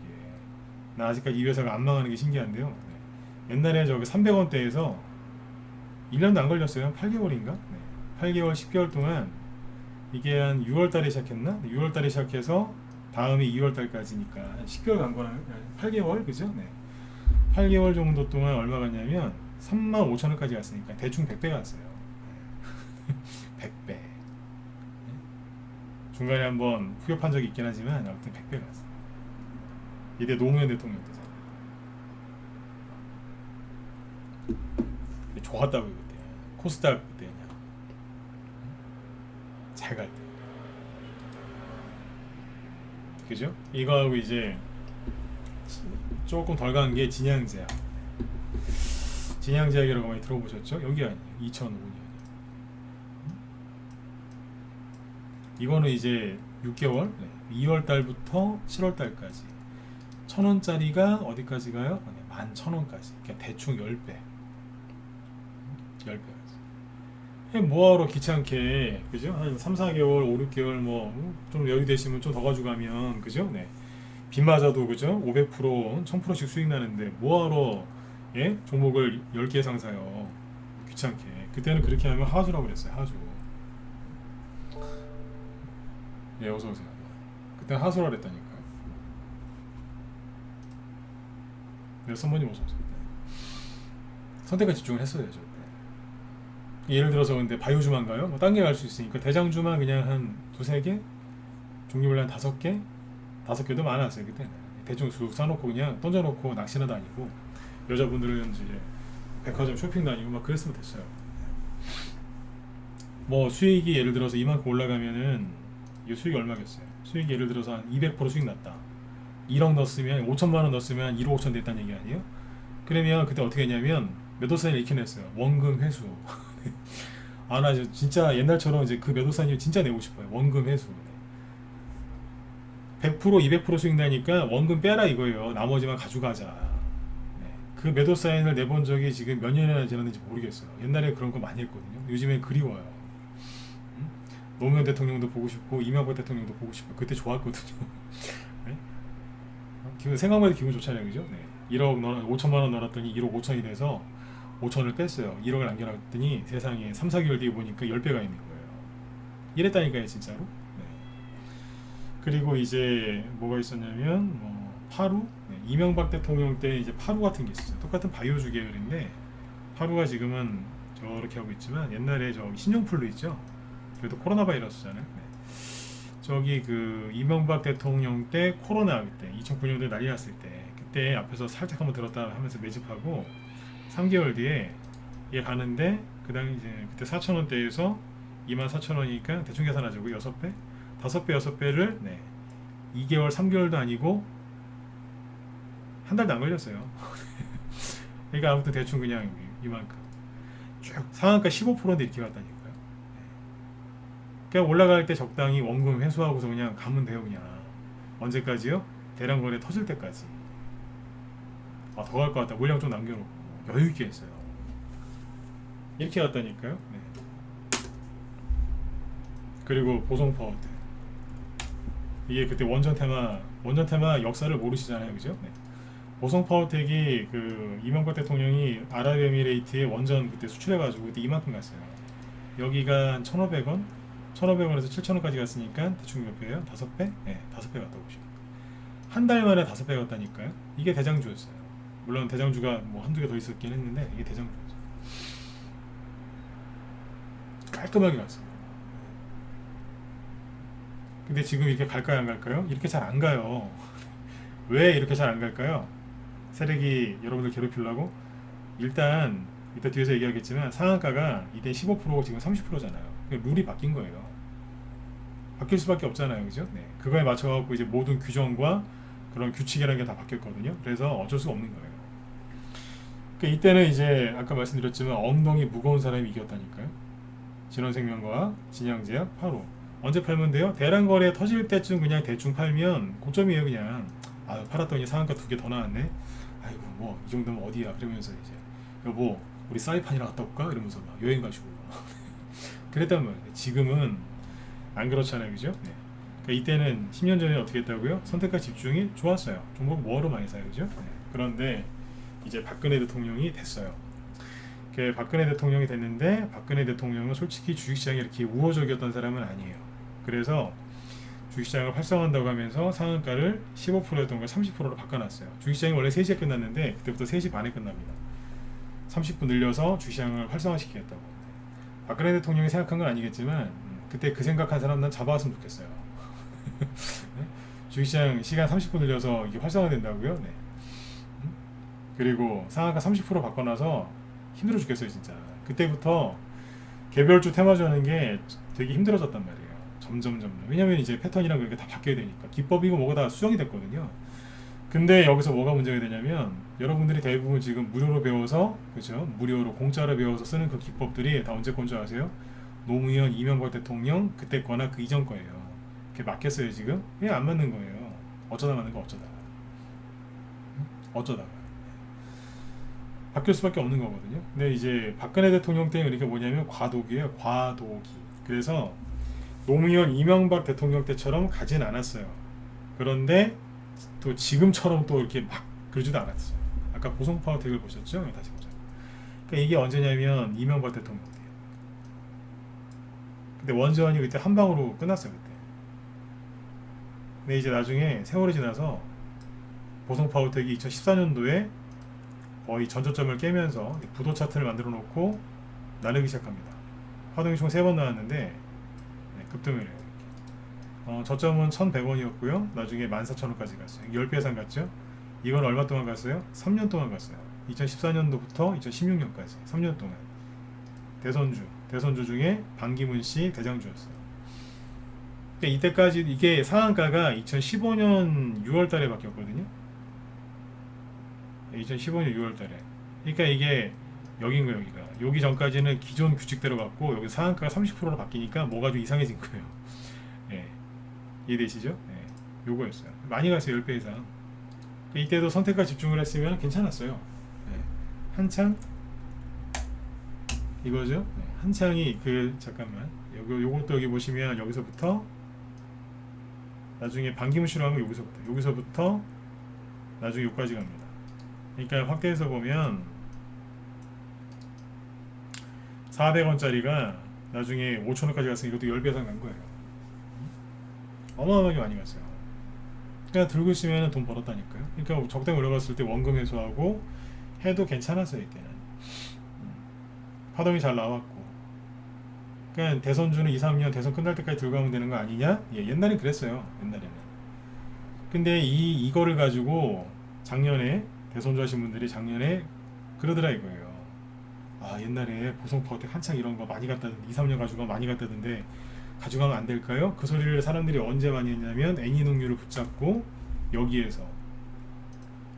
S1: 나 아직까지 이 회사가 안 망하는 게 신기한데요. 네. 옛날에 저기 300원대에서 1년도 안 걸렸어요. 한 8개월인가? 네. 8개월, 10개월 동안 이게 한 6월달에 시작했나? 6월달에 시작해서 다음이 2월달까지니까 한 10개월 간 거는 8개월, 그죠? 네. 8개월 정도 동안 얼마 갔냐면 35,000원까지 갔으니까 대충 100배 갔어요. 100배. 중간에 한번 후협한 적이 있긴 하지만 아무튼 100배 갔어요. 이때 노무현 대통령 때잖아요. 좋았다고요 그때. 코스닥 그때 그냥 잘 갈 때. 그죠? 이거하고 이제 조금 덜 간 게 진양제약. 진양제약이라고 많이 들어보셨죠? 여기 아니에요. 2005년. 이거는 이제 6개월, 2월 달부터 7월 달까지 1,000원짜리가 어디까지 가요? 11,000원까지. 그러니까 대충 10배. 10배까지. 뭐하러 귀찮게, 그죠? 한 3, 4개월, 5, 6개월 뭐 좀 여유 되시면 좀 더 가져가면, 그죠? 네. 빚 맞아도, 그죠? 500%, 1000%씩 수익 나는데 뭐하러 예? 종목을 10개 이상 사요. 귀찮게. 그때는 그렇게 하면 하수라고 그랬어요. 하수. 예, 어서오세요. 그때 하수라 그랬다니까요. 네, 선배님 어서오세요. 선택에 집중을 했어야죠. 예를 들어서 근데 바이오주만 가요? 뭐 딴 게 갈 수 있으니까 대장주만 그냥 한 2-3개? 종류별로 한 5개? 5개도 많았어요 그때. 대충 쑥 사놓고 그냥 던져놓고 낚시나 다니고 여자분들은 이제 백화점 쇼핑 다니고 막 그랬으면 됐어요. 뭐 수익이 예를 들어서 이만큼 올라가면은 이 수익이 얼마겠어요? 수익이 예를 들어서 한 200% 수익 났다. 1억 넣었으면 5천만 원 넣었으면 1억 5천 됐다는 얘기 아니에요? 그러면 그때 어떻게 했냐면 매도사인을 이렇게 냈어요. 원금 회수. 아, 나 진짜 옛날처럼 이제 그 매도사님 진짜 내고 싶어요. 원금 회수. 100% 200% 수익 나니까 원금 빼라 이거예요. 나머지만 가져가자. 네. 그 매도사인을 내본 적이 지금 몇 년이나 지났는지 모르겠어요. 옛날에 그런 거 많이 했거든요. 요즘엔 그리워요. 노무현 대통령도 보고 싶고 이명박 대통령도 보고 싶고 그때 좋았거든요. 네? 기분 생각만 해도 기분 좋잖아요, 그죠? 네. 1억 5천만 원 넣었더니 1억 5천이 돼서 5천을 뺐어요. 1억을 남겨놨더니 세상에 3, 4개월 뒤에 보니까 10배가 있는 거예요. 이랬다니까요, 진짜로. 네. 그리고 이제 뭐가 있었냐면 파루, 네. 이명박 대통령 때 이제 파루 같은 게 있었어요. 똑같은 바이오주 계열인데 파루가 지금은 저렇게 하고 있지만 옛날에 저 신용플루 있죠. 그래도 코로나 바이러스잖아요. 네. 저기 그 이명박 대통령 때 코로나 그때 2009년도에 난리 났을 때 그때 앞에서 살짝 한번 들었다 하면서 매집하고 3개월 뒤에 얘 가는데 그 당시 이제 그때 4,000원대에서 24,000원이니까 대충 계산하자고 6배? 5배 6배를 네. 2개월 3개월도 아니고 한 달도 안 걸렸어요. 그러니까 아무튼 대충 그냥 이만큼 쭉 상한가 15%인데 이렇게 갔다니까요. 그냥 올라갈 때 적당히 원금 회수하고서 그냥 가면 돼요. 그냥 언제까지요? 대량 거래 터질 때까지. 아, 더 갈 것 같다. 물량 좀 남겨놓고 여유 있게 했어요. 이렇게 갔다니까요. 네. 그리고 보성 파워텍 이게 그때 원전 테마 역사를 모르시잖아요, 그죠? 네. 보성 파워텍이 그 이명박 대통령이 아랍에미레이트에 원전 그때 수출해가지고 그때 이만큼 갔어요. 여기가 한 1,500원, 1,500원에서 7,000원까지 갔으니까 대충 몇 배예요? 5배? 네, 5배 갔다 오시고 한 달 만에 5배 갔다니까요. 이게 대장주였어요. 물론 대장주가 뭐 한두 개 더 있었긴 했는데 이게 대장주였어요. 깔끔하게 갔어요. 근데 지금 이렇게 갈까요, 안 갈까요? 이렇게 잘 안 가요. 왜 이렇게 잘 안 갈까요? 세력이 여러분들 괴롭히려고? 일단 이따 뒤에서 얘기하겠지만 상한가가 이때 15%고 지금 30%잖아요. 룰이 바뀐 거예요. 바뀔 수밖에 없잖아요, 그죠? 네. 그거에 맞춰갖고 이제 모든 규정과 그런 규칙이라는 게 다 바뀌었거든요. 그래서 어쩔 수가 없는 거예요. 그러니까 이때는 이제 아까 말씀드렸지만 엉덩이 무거운 사람이 이겼다니까요. 진원생명과 진양제약 8호. 언제 팔면 돼요? 대량거래 터질 때쯤 그냥 대충 팔면 고점이에요. 그냥 아 팔았더니 상한가 2개 더 나왔네. 아이고 뭐 이 정도면 어디야. 그러면서 이제 여보 우리 사이판이랑 갔다 올까? 이러면서 막 여행 가시고 그랬단 말이에요. 지금은 안 그렇잖아요. 그죠? 네. 그러니까 이때는 10년 전에 어떻게 했다고요? 선택과 집중이 좋았어요. 종목 뭐로 많이 사요. 그죠? 네. 그런데 이제 박근혜 대통령이 됐어요. 박근혜 대통령이 됐는데 박근혜 대통령은 솔직히 주식시장이 이렇게 우호적이었던 사람은 아니에요. 그래서 주식시장을 활성화한다고 하면서 상한가를 15%였던 걸 30%로 바꿔놨어요. 주식시장이 원래 3시에 끝났는데 그때부터 3시 반에 끝납니다. 30분 늘려서 주식시장을 활성화시키겠다고. 박근혜 대통령이 생각한 건 아니겠지만 그때 그 생각한 사람 난 잡아왔으면 좋겠어요. 네? 주식시장 시간 30분 늘려서 이게 활성화된다고요? 네. 그리고 상한가 30% 바꿔놔서 힘들어 죽겠어요 진짜. 그때부터 개별주 테마주 하는 게 되게 힘들어졌단 말이에요. 점점. 왜냐면 이제 패턴이랑 그렇게 다 바뀌어야 되니까. 기법이고 뭐가 다 수정이 됐거든요. 근데 여기서 뭐가 문제가 되냐면 여러분들이 대부분 지금 무료로 배워서 그죠? 무료로 공짜로 배워서 쓰는 그 기법들이 다 언제 건 줄 아세요? 노무현, 이명박 대통령 그때 거나 그 이전 거예요. 그게 맞겠어요 지금? 그냥 안 맞는 거예요. 어쩌다 맞는 거 어쩌다가 바뀔 수밖에 없는 거거든요. 근데 이제 박근혜 대통령 때는 이렇게 뭐냐면 과도기예요. 과도기. 그래서 노무현, 이명박 대통령 때처럼 가진 않았어요. 그런데 또 지금처럼 또 이렇게 막 그러지도 않았어요. 아까 보성파워 덱을 보셨죠? 다시 보자. 그러니까 이게 언제냐면 이명박 대통령 때예요. 근데 원전이 그때 한 방으로 끝났어요. 그때. 근데 이제 나중에 세월이 지나서 보성파워 덱이 2014년도에 거의 전저점을 깨면서 부도 차트를 만들어 놓고 나르기 시작합니다. 하동이 총 3번 나왔는데 네, 급등을 해요. 저점은 1,100원이었고요. 나중에 14,000원까지 갔어요. 10배 이상 갔죠. 이건 얼마 동안 갔어요? 3년 동안 갔어요. 2014년도부터 2016년까지 3년 동안 대선주 중에 반기문 씨 대장주였어요. 그러니까 이때까지 이게 상한가가 2015년 6월달에 바뀌었거든요. 2015년 6월달에. 그러니까 이게 여긴 거예요. 여기 전까지는 기존 규칙대로 갔고 여기 상한가가 30%로 바뀌니까 뭐가 좀 이상해진 거예요. 예. 이해되시죠? 예. 요거였어요. 많이 갔어요. 10배 이상. 이때도 선택과 집중을 했으면 괜찮았어요. 예. 한창 이거죠. 예. 한창이 잠깐만. 요것도 여기 보시면 여기서부터 나중에 반기문 씨로 하면 여기서부터 나중에 여기까지 갑니다. 그러니까 확대해서 보면 400원짜리가 나중에 5,000원까지 갔으니 이것도 10배 이상 간 거예요. 어마어마하게 많이 갔어요. 그러니까 들고 있으면 돈 벌었다니까요. 그러니까 적당히 올라갔을 때 원금 회수하고 해도 괜찮았어요. 이때는 파동이 잘 나왔고. 그러니까 대선주는 2, 3년 대선 끝날 때까지 들고 가면 되는 거 아니냐? 예, 옛날엔 그랬어요. 옛날에는. 근데 이거를 가지고 작년에 대선주 하신 분들이 작년에 그러더라 이거예요. 아 옛날에 보성파워텍 한창 이런 거 많이 갔다던데 2, 3년 가지고 많이 갔다던데 가져가면 안 될까요? 그 소리를 사람들이 언제 많이 했냐면 애니농유를 붙잡고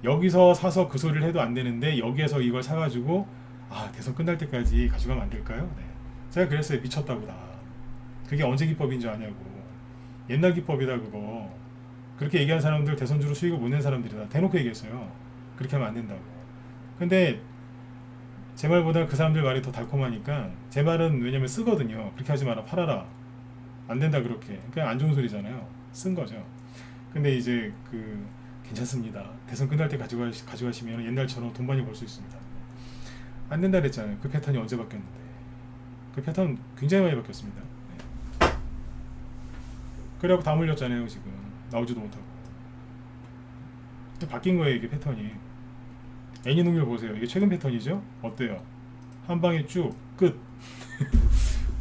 S1: 여기서 사서 그 소리를 해도 안 되는데 여기에서 이걸 사가지고 아 대선 끝날 때까지 가져가면 안 될까요? 네. 제가 그랬어요. 미쳤다고 다. 그게 언제 기법인 줄 아냐고. 옛날 기법이다 그거. 그렇게 얘기한 사람들 대선주로 수익을 못 낸 사람들이다. 대놓고 얘기했어요. 그렇게 하면 안 된다고. 근데 제 말보다 그 사람들 말이 더 달콤하니까 제 말은 왜냐면 쓰거든요. 그렇게 하지 마라. 팔아라. 안 된다 그렇게. 그냥 안 좋은 소리잖아요. 쓴 거죠. 근데 이제 괜찮습니다. 대선 끝날 때 가져가시면 옛날처럼 돈 많이 벌 수 있습니다. 안 된다 그랬잖아요. 그 패턴이 언제 바뀌었는데. 그 패턴 굉장히 많이 바뀌었습니다. 네. 그래갖고 다 물렸잖아요. 지금 나오지도 못하고. 바뀐 거예요. 이게 패턴이. 애니농률 보세요. 이게 최근 패턴이죠. 어때요? 한 방에 쭉 끝.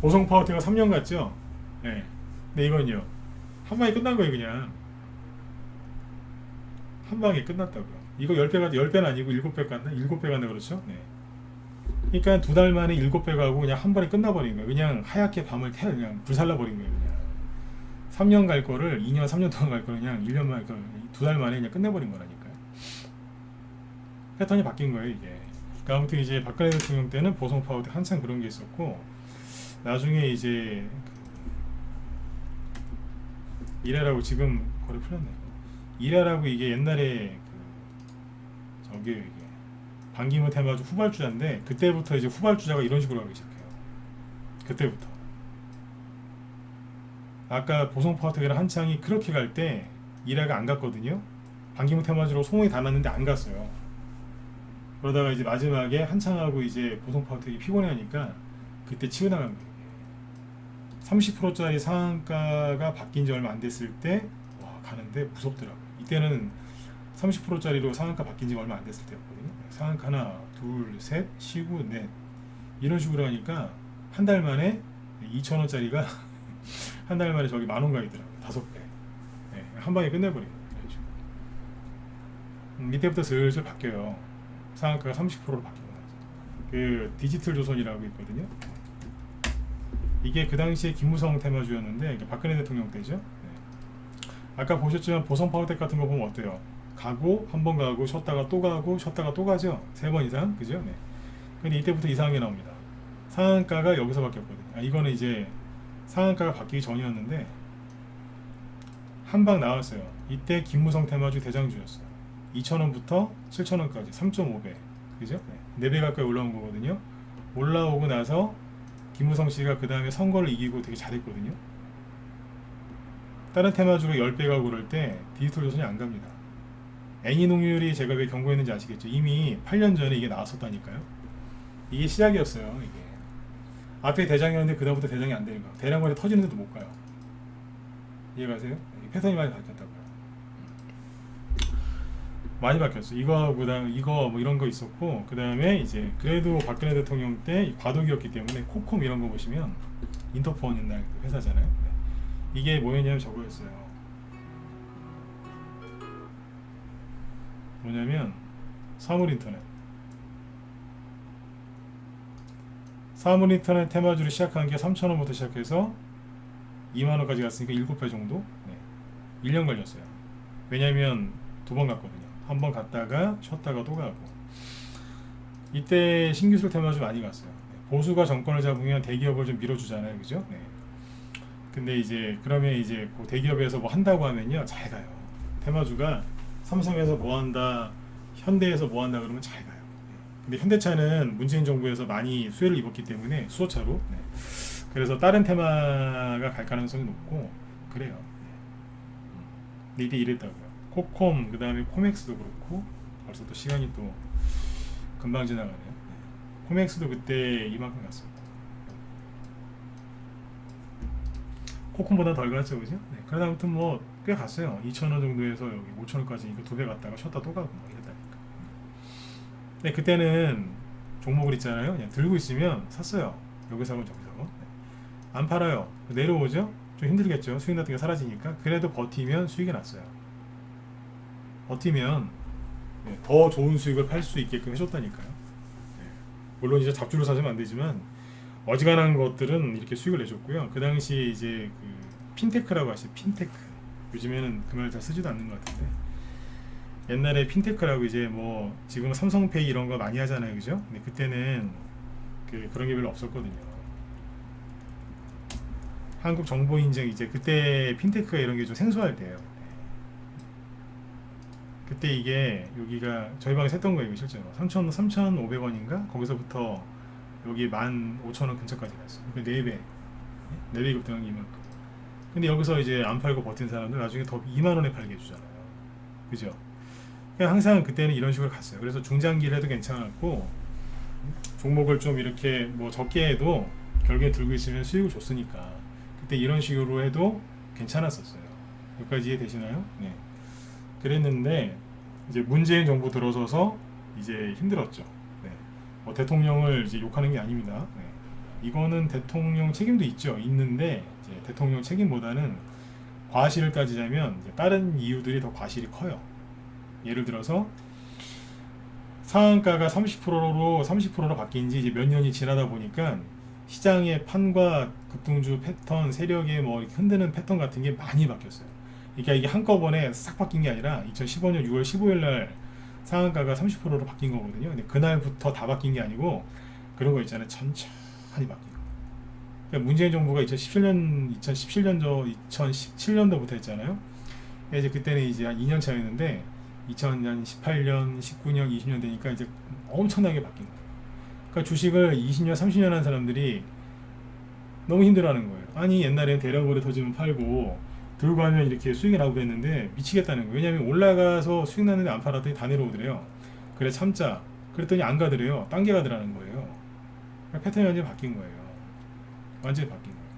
S1: 보성파워텍가 3년 갔죠. 네. 근데 이건요. 한 방에 끝난 거예요. 그냥 한 방에 끝났다고요. 이거 10배는 아니고 7배 갔나? 7배 갔나 그렇죠? 네. 그러니까 2달 만에 7배 가고 그냥 한 번에 끝나버린 거예요. 그냥 하얗게 밤을 그냥 불살라버린 거예요. 그냥 3년 갈 거를 2년 3년 동안 갈 거를 그냥 1년 만에 2달 만에 그냥 끝내버린 거라니까요. 패턴이 바뀐 거예요 이게. 그러니까 아무튼 이제 박근혜 대통령 때는 보성 파워 때 한참 그런 게 있었고, 나중에 이제 이래라고 지금 거래 풀렸네. 이래라고 이게 옛날에 저기 이게 반기문 테마주 후발주자인데, 그때부터 이제 후발주자가 이런 식으로 하기 시작해요. 그때부터. 아까 보성 파워텍이랑 한창이 그렇게 갈 때 이래가 안 갔거든요. 반기문 테마주로 소문이 다 났는데 안 갔어요. 그러다가 이제 마지막에 한창하고 이제 보성 파워텍이 피곤해하니까 그때 치고 나간 거예요. 30%짜리 상한가가 바뀐 지 얼마 안 됐을 때 와 가는데 무섭더라고요. 이때는 30%짜리로 상한가 바뀐 지 얼마 안 됐을 때였거든요. 상한가 하나, 둘, 셋, 쉬고 넷 이런 식으로 하니까 한 달 만에 2,000원짜리가 한 달 만에 저기 만원 가있더라고요. 5배. 네, 한 방에 끝내버린 거예요. 밑에부터 슬슬 바뀌어요. 상한가가 30%로 바뀌고 나서. 그 디지털 조선이라고 있거든요. 이게 그 당시에 김무성 테마주였는데 박근혜 대통령 때죠. 네. 아까 보셨지만 보성 파워텍 같은 거 보면 어때요? 가고 한 번 가고 쉬었다가 또 가고 쉬었다가 또 가죠. 3번 이상 그죠? 네. 근데 이때부터 이상한 게 나옵니다. 상한가가 여기서 바뀌었거든요. 이거는 이제 상한가가 바뀌기 전이었는데 한 방 나왔어요. 이때 김무성 테마주 대장주였어요. 2,000원부터 7,000원까지 3.5배 그죠? 네. 4배 가까이 올라온 거거든요. 올라오고 나서 김무성 씨가 그 다음에 선거를 이기고 되게 잘했거든요. 다른 테마주로 10배 가고 그럴 때 디지털 조선이 안 갑니다. 애니농률이 제가 왜 경고했는지 아시겠죠? 이미 8년 전에 이게 나왔었다니까요. 이게 시작이었어요. 이게 앞에 대장이었는데 그 다음부터 대장이 안 되는 거예요. 대량거래 터지는데도 못 가요. 이해가세요? 패턴이 많이 바뀌었다고요. 많이 바뀌었어. 이거 그다음 이거 뭐 이런 거 있었고, 그 다음에 이제 그래도 박근혜 대통령 때 과도기였기 때문에 코콤 이런 거 보시면 인터폰 옛날 그 회사잖아요. 네. 이게 뭐였냐면 저거였어요. 뭐냐면 사물인터넷. 사물인터넷 테마주를 시작한 게 3,000원부터 시작해서 2만원까지 갔으니까 7배 정도. 네. 1년 걸렸어요. 왜냐면 2번 갔거든요. 한 번 갔다가 쉬었다가 또 가고. 이때 신기술 테마주 많이 갔어요. 보수가 정권을 잡으면 대기업을 좀 밀어주잖아요, 그죠? 네. 근데 이제 그러면 이제 그 대기업에서 뭐 한다고 하면요 잘 가요. 테마주가 삼성에서 뭐 한다, 현대에서 뭐 한다 그러면 잘 가요. 근데 현대차는 문재인 정부에서 많이 수혜를 입었기 때문에 수소차로. 네. 그래서 다른 테마가 갈 가능성이 높고 그래요. 근데 이때 이랬다고요. 코콤 그 다음에 코맥스도 그렇고 벌써 또 시간이 또 금방 지나가네요. 네. 코맥스도 그때 이만큼 갔어요. 코콤보다 덜 갔죠, 그죠? 네. 그러다 아무튼 뭐 꽤 갔어요. 2,000원 정도에서 여기 5,000원까지 2배 갔다가 쉬었다 또 가고 뭐 이랬다니까. 근데 그때는 종목을 있잖아요. 그냥 들고 있으면 샀어요. 여기 사고 저기 사고. 네. 안 팔아요. 내려오죠. 좀 힘들겠죠. 수익 같은 게 사라지니까. 그래도 버티면 수익이 났어요. 버티면 더 좋은 수익을 팔 수 있게끔 해줬다니까요. 물론 이제 잡주로 사주면 안 되지만 어지간한 것들은 이렇게 수익을 내줬고요. 그 당시에 이제 그 핀테크라고 하시죠. 핀테크. 요즘에는 그 말 잘 쓰지도 않는 것 같은데 옛날에 핀테크라고 이제 뭐 지금 삼성페이 이런 거 많이 하잖아요, 그죠? 근데 그때는 그런 게 별로 없었거든요. 한국 정보 인증 이제 그때 핀테크가 이런 게 좀 생소할 때예요. 그때 이게 여기가 저희 방에 샜던 거예요, 실제로 3,500원인가 거기서부터 여기 15,000원 근처까지 갔어요. 그 4배 4배 급등한 게 이만큼. 근데 여기서 이제 안 팔고 버틴 사람들 나중에 더 2만원에 팔게 해주잖아요, 그죠? 그러니까 항상 그때는 이런 식으로 갔어요. 그래서 중장기를 해도 괜찮았고 종목을 좀 이렇게 뭐 적게 해도 결국에 들고 있으면 수익을 줬으니까 그때 이런 식으로 해도 괜찮았었어요. 여기까지 이해되시나요? 네. 그랬는데 이제 문재인 정부 들어서서 이제 힘들었죠. 네. 뭐 대통령을 이제 욕하는 게 아닙니다. 네. 이거는 대통령 책임도 있는데 이제 대통령 책임보다는 과실을 따지자면 이제 다른 이유들이 더 과실이 커요. 예를 들어서 상한가가 30%로 바뀐 지 이제 몇 년이 지나다 보니까 시장의 판과 급등주 패턴, 세력의 뭐 흔드는 패턴 같은 게 많이 바뀌었어요. 그러니까 이게 한꺼번에 싹 바뀐 게 아니라 2015년 6월 15일 날 상한가가 30%로 바뀐 거거든요. 근데 그날부터 다 바뀐 게 아니고 그런 거 있잖아요. 천천히 바뀐 거. 그러니까 문재인 정부가 2017년도부터 했잖아요. 이제 그때는 이제 한 2년 차였는데 2018년, 19년, 20년 되니까 이제 엄청나게 바뀐 거예요. 그러니까 주식을 20년, 30년 한 사람들이 너무 힘들어하는 거예요. 아니 옛날엔 대량거래 터지면 팔고 들고 가면 이렇게 수익이 나고 그랬는데 미치겠다는 거예요. 왜냐하면 올라가서 수익 났는데 안 팔았더니 다 내려오더래요. 그래 참자. 그랬더니 안 가더래요. 딴 게 가더라는 거예요. 그러니까 패턴이 완전히 바뀐 거예요. 완전히 바뀐 거예요.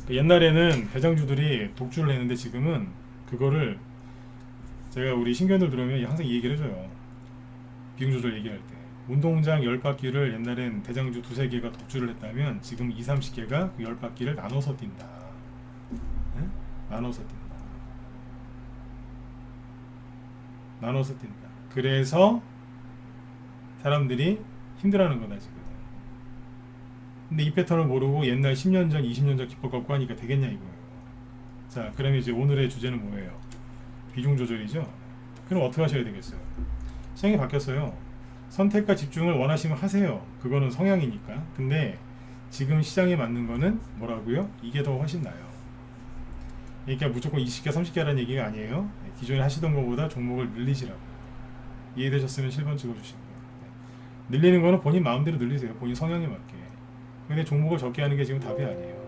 S1: 그러니까 옛날에는 대장주들이 독주를 했는데 지금은 그거를 제가 우리 신견들 들으면 항상 이 얘기를 해줘요. 비중 조절 얘기할 때 운동장 10바퀴를 옛날엔 대장주 두세 개가 독주를 했다면 지금 20, 30개가 그 10바퀴를 나눠서 뛴다. 네? 나눠서 뛴다. 나눠서 뛴다. 그래서 사람들이 힘들어하는 거다 지금. 근데 이 패턴을 모르고 옛날 10년 전, 20년 전 기법 갖고 하니까 되겠냐 이거예요. 자, 그러면 이제 오늘의 주제는 뭐예요? 비중 조절이죠. 그럼 어떻게 하셔야 되겠어요? 시장이 바뀌었어요. 선택과 집중을 원하시면 하세요. 그거는 성향이니까. 근데 지금 시장에 맞는 거는 뭐라고요? 이게 더 훨씬 나아요. 그러니까 무조건 20개, 30개라는 얘기가 아니에요. 기존에 하시던 것보다 종목을 늘리시라고. 이해되셨으면 7번 찍어주시고요. 늘리는 거는 본인 마음대로 늘리세요. 본인 성향에 맞게. 근데 종목을 적게 하는 게 지금 답이 아니에요.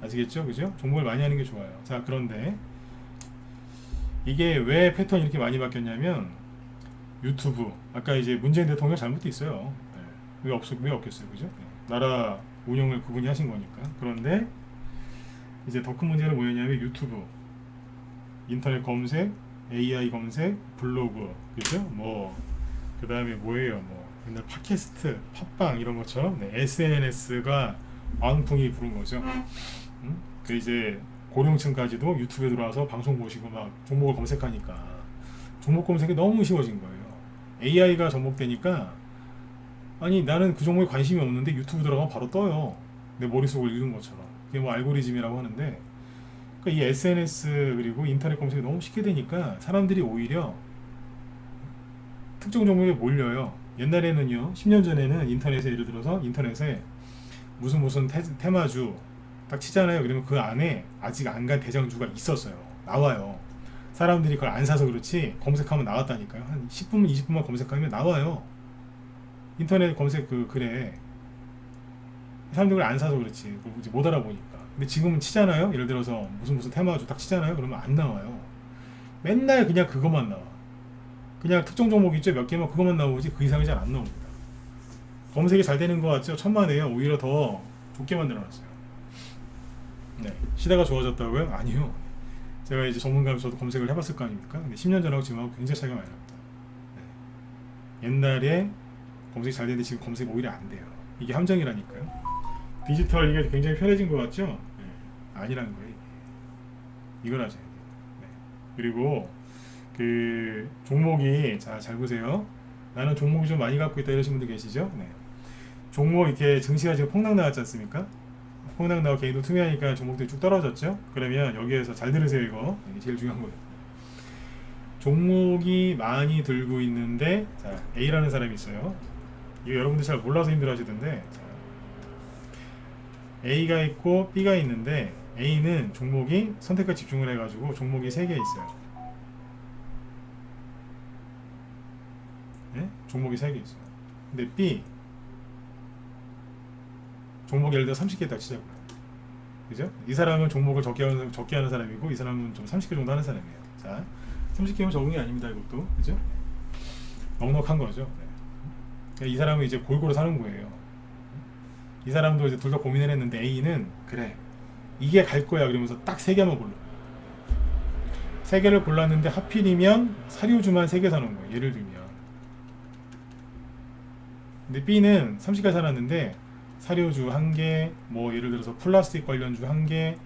S1: 아시겠죠? 그죠? 종목을 많이 하는 게 좋아요. 자, 그런데 이게 왜 패턴이 이렇게 많이 바뀌었냐면 유튜브, 아까 이제 문재인 대통령 잘못도 있어요. 왜 없겠어요, 그죠? 나라 운영을 그분이 하신 거니까. 그런데 이제 더 큰 문제는 뭐였냐면 유튜브, 인터넷 검색, AI 검색, 블로그, 그죠? 뭐 그 다음에 뭐예요? 뭐 옛날 팟캐스트, 팟빵 이런 것처럼 SNS가 왕풍이 부른 거죠. 그 이제 고령층까지도 유튜브에 들어와서 방송 보시고 막 종목을 검색하니까 종목 검색이 너무 쉬워진 거예요. AI가 접목되니까 아니 나는 그 종목에 관심이 없는데 유튜브 들어가면 바로 떠요. 내 머릿속을 읽은 것처럼. 그게 뭐 알고리즘이라고 하는데 그러니까 이 SNS 그리고 인터넷 검색이 너무 쉽게 되니까 사람들이 오히려 특정 종목에 몰려요. 옛날에는요. 10년 전에는 인터넷에 예를 들어서 인터넷에 무슨 테마주 딱 치잖아요. 그러면 그 안에 아직 안 간 대장주가 있었어요. 나와요. 사람들이 그걸 안 사서 그렇지 검색하면 나왔다니까요. 한 10분, 20분만 검색하면 나와요. 인터넷 검색 그래. 사람들이 그걸 안 사서 그렇지. 이제 못 알아보니까. 근데 지금은 치잖아요. 예를 들어서 무슨 테마주 딱 치잖아요. 그러면 안 나와요. 맨날 그냥 그것만 나와. 그냥 특정 종목 있죠. 몇 개만 그것만 나오지 그 이상이 잘 안 나옵니다. 검색이 잘 되는 것 같죠? 천만에요. 오히려 더 좁게 만들어놨어요. 네. 시대가 좋아졌다고요? 아니요. 제가 이제 전문가로서도 검색을 해봤을 거 아닙니까? 근데 10년 전하고 지금하고 굉장히 차이가 많이 납니다. 네. 옛날에 검색이 잘 되는데 지금 검색이 오히려 안 돼요. 이게 함정이라니까요. 디지털 이게 굉장히 편해진 것 같죠? 네. 아니라는 거예요. 이걸 하셔야 돼요. 네. 그리고 그 종목이 잘 보세요. 나는 종목이 좀 많이 갖고 있다 이러신 분들 계시죠? 네. 종목 이렇게 증시가 지금 폭락 나왔지 않습니까? 폭락 나고 개인도 투매하니까 종목들이 쭉 떨어졌죠? 그러면 여기에서 잘 들으세요. 이게 제일 중요한 거예요. 종목이 많이 들고 있는데 자, A라는 사람이 있어요. 이거 여러분들 잘 몰라서 힘들어 하시던데 자, A가 있고 B가 있는데 A는 종목이 선택과 집중을 해가지고 종목이 3개 있어요. 네? 종목이 3개 있어요. 근데 B 종목 예를 들어 30개 딱 치자고요. 그죠? 이 사람은 종목을 적게 하는 사람이고 이 사람은 좀 30개 정도 하는 사람이에요. 자, 30개면 적은 게 아닙니다. 이것도. 그죠? 넉넉한 거죠. 네. 이 사람은 이제 골고루 사는 거예요. 이 사람도 이제 둘 다 고민을 했는데 A는 그래 이게 갈 거야 그러면서 딱 3개만 골라. 3개를 골랐는데 하필이면 사료주만 3개 사는 거예요. 예를 들면. 근데 B는 30개를 사놨는데 사료주 1개, 뭐 예를 들어서 플라스틱 관련주 1개,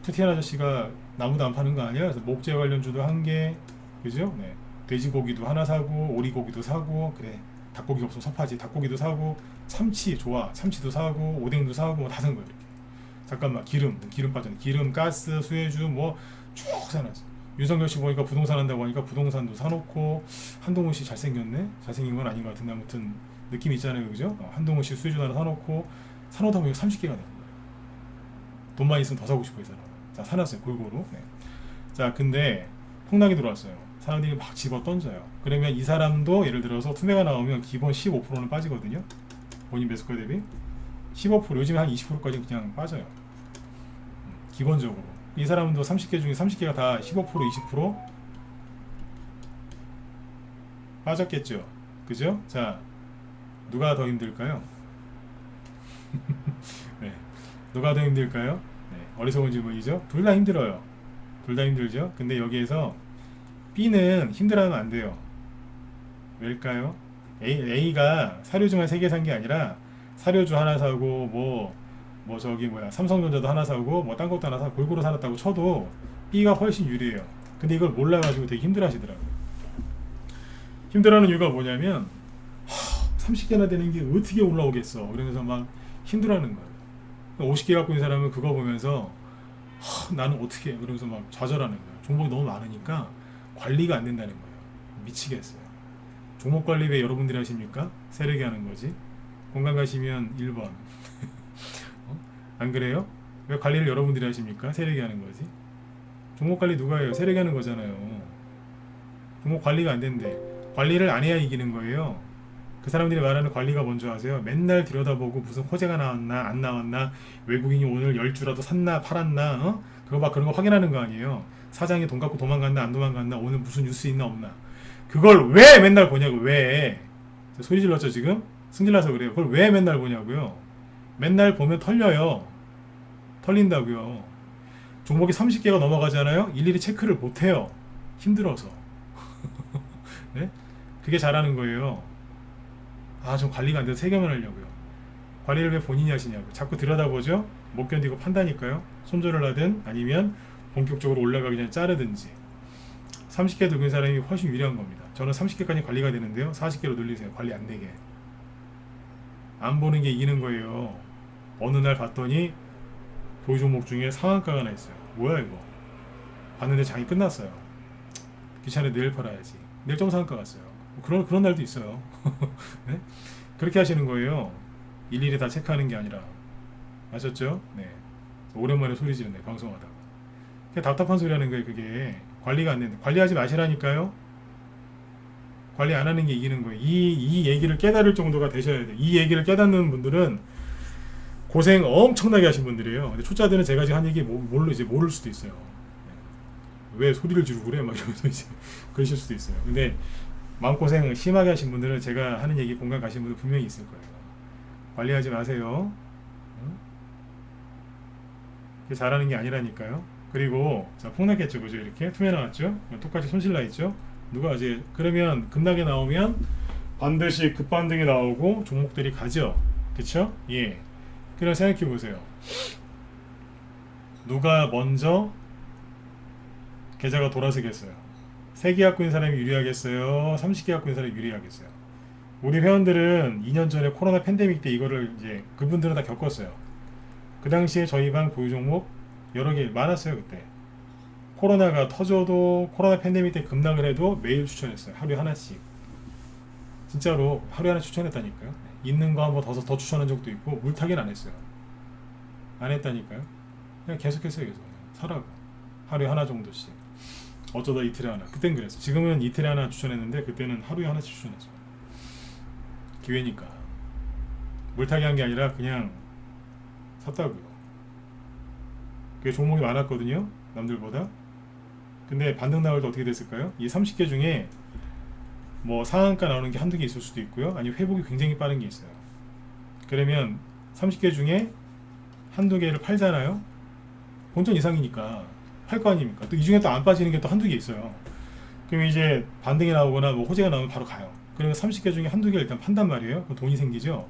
S1: 푸티안 아저씨가 나무도 안 파는 거 아니야? 그래서 목재 관련주도 1개, 그죠? 네. 돼지고기도 하나 사고, 오리고기도 사고, 그래. 닭고기 없으면 섭하지. 닭고기도 사고, 참치 좋아. 참치도 사고, 오뎅도 사고, 다 산 거예요. 이렇게. 잠깐만, 기름 빠졌네. 기름, 가스, 수혜주, 뭐 쭉 사놨어. 윤석열 씨 보니까 부동산 한다고 하니까 부동산도 사놓고, 한동훈 씨 잘생겼네? 잘생긴 건 아닌 것 같은데 아무튼 느낌 있잖아요, 그죠? 한동훈 씨 수혜주 하나 사놓고, 사놓다 보니까 30개가 되는 거예요. 돈만 있으면 더 사고 싶어, 이 사람. 자, 사놨어요, 골고루. 네. 자, 근데 폭락이 들어왔어요. 사람들이 막 집어 던져요. 그러면 이 사람도 예를 들어서 투매가 나오면 기본 15%는 빠지거든요. 본인 매수가 대비 15%, 요즘에 한 20%까지 그냥 빠져요. 기본적으로 이 사람도 30개 중에 30개가 다 15% 20% 빠졌겠죠. 그죠? 자, 누가 더 힘들까요? 네. 누가 더 힘들까요? 네. 어리석은 질문이죠. 둘 다 힘들어요. 둘 다 힘들죠. 근데 여기에서 B는 힘들어하면 안 돼요. 왜일까요? A가 사료주만 3개 산 게 아니라 사료주 하나 사고 뭐 저기 뭐야 삼성전자도 하나 사고 뭐 딴 것도 하나 사고 골고루 살았다고 쳐도 B가 훨씬 유리해요. 근데 이걸 몰라가지고 되게 힘들어하시더라고요. 힘들어하는 이유가 뭐냐면 30개나 되는 게 어떻게 올라오겠어, 그러면서 막 힘들어하는 거예요. 50개 갖고 있는 사람은 그거 보면서 나는 어떻게 해? 그러면서 막 좌절하는 거예요. 종목이 너무 많으니까 관리가 안 된다는 거예요. 미치겠어요. 종목 관리 왜 여러분들이 하십니까? 세력이 하는 거지. 공간 가시면 1번 안 그래요? 왜 관리를 여러분들이 하십니까? 세력이 하는 거지. 종목 관리 누가 해요? 세력이 하는 거잖아요. 종목 관리가 안 된대. 관리를 안 해야 이기는 거예요. 그 사람들이 말하는 관리가 뭔지 아세요? 맨날 들여다보고 무슨 호재가 나왔나 안 나왔나, 외국인이 오늘 10주라도 샀나 팔았나, 그거 막 그런 거 확인하는 거 아니에요. 사장이 돈 갖고 도망갔나 안 도망갔나, 오늘 무슨 뉴스 있나 없나, 그걸 왜 맨날 보냐고. 왜 소리 질렀죠 지금? 승질나서 그래요. 그걸 왜 맨날 보냐고요. 맨날 보면 털려요. 털린다고요. 종목이 30개가 넘어가잖아요. 일일이 체크를 못해요. 힘들어서. 네? 그게 잘하는 거예요. 좀 관리가 안 돼서 3개만 하려고요. 관리를 왜 본인이 하시냐고. 자꾸 들여다보죠. 못 견디고 판다니까요. 손절을 하든 아니면 본격적으로 올라가기 전에 자르든지. 30개 들고 있는 사람이 훨씬 유리한 겁니다. 저는 30개까지 관리가 되는데요. 40개로 늘리세요. 관리 안 되게. 안 보는 게 이기는 거예요. 어느 날 봤더니 보유 종목 중에 상한가가 하나 있어요. 뭐야 이거. 봤는데 장이 끝났어요. 귀찮아, 내일 팔아야지. 내일 좀 상한가 갔어요. 그런 날도 있어요. 네? 그렇게 하시는 거예요. 일일이 다 체크하는 게 아니라. 아셨죠? 네. 오랜만에 소리 지르네, 방송하다가. 그냥 답답한 소리 하는 거예요. 그게 관리가 안 되는데. 관리하지 마시라니까요. 관리 안 하는 게 이기는 거예요. 이 얘기를 깨달을 정도가 되셔야 돼요. 이 얘기를 깨닫는 분들은 고생 엄청나게 하신 분들이에요. 근데 초짜들은 제가 지금 한 얘기 모를 수도 있어요. 왜 소리를 지르고 그래? 막 이러면서 이제 그러실 수도 있어요. 근데 마음고생 심하게 하신 분들은 제가 하는 얘기 공감 가시는 분들 분명히 있을 거예요. 관리하지 마세요. 그게 잘하는 게 아니라니까요. 그리고 자, 폭락했죠, 그죠? 이렇게 투매 나왔죠. 똑같이 손실 나 있죠. 누가 이제 그러면 급락이 나오면 반드시 급반등이 나오고 종목들이 가죠. 그쵸? 예. 그럼 생각해 보세요. 누가 먼저 계좌가 돌아서겠어요? 3개 갖고 있는 사람이 유리하겠어요? 30개 갖고 있는 사람이 유리하겠어요? 우리 회원들은 2년 전에 코로나 팬데믹 때 이거를 이제 그분들은 다 겪었어요. 그 당시에 저희 방 보유 종목 여러 개 많았어요. 그때 코로나가 터져도, 코로나 팬데믹 때 급락을 해도 매일 추천했어요. 하루에 하나씩. 진짜로 하루에 하나 추천했다니까요. 있는 거 한번 더 추천한 적도 있고, 물타기는 안 했어요. 안 했다니까요. 그냥 계속했어요. 계속 사라고. 하루에 하나 정도씩. 어쩌다 이틀에 하나. 그땐 그랬어요. 지금은 이틀에 하나 추천했는데 그때는 하루에 하나씩 추천했어요. 기회니까. 물타기 한 게 아니라 그냥 샀다고요. 그게 종목이 많았거든요, 남들보다. 근데 반등 나올 때 어떻게 됐을까요? 이 30개 중에 뭐 상한가 나오는 게 한두 개 있을 수도 있고요, 아니면 회복이 굉장히 빠른 게 있어요. 그러면 30개 중에 한두 개를 팔잖아요. 본전 이상이니까 팔 거 아닙니까? 또 이 중에 또 안 빠지는 게 또 한두 개 있어요. 그럼 이제 반등이 나오거나 뭐 호재가 나오면 바로 가요. 그러면 30개 중에 한두 개 일단 판단 말이에요. 그럼 돈이 생기죠.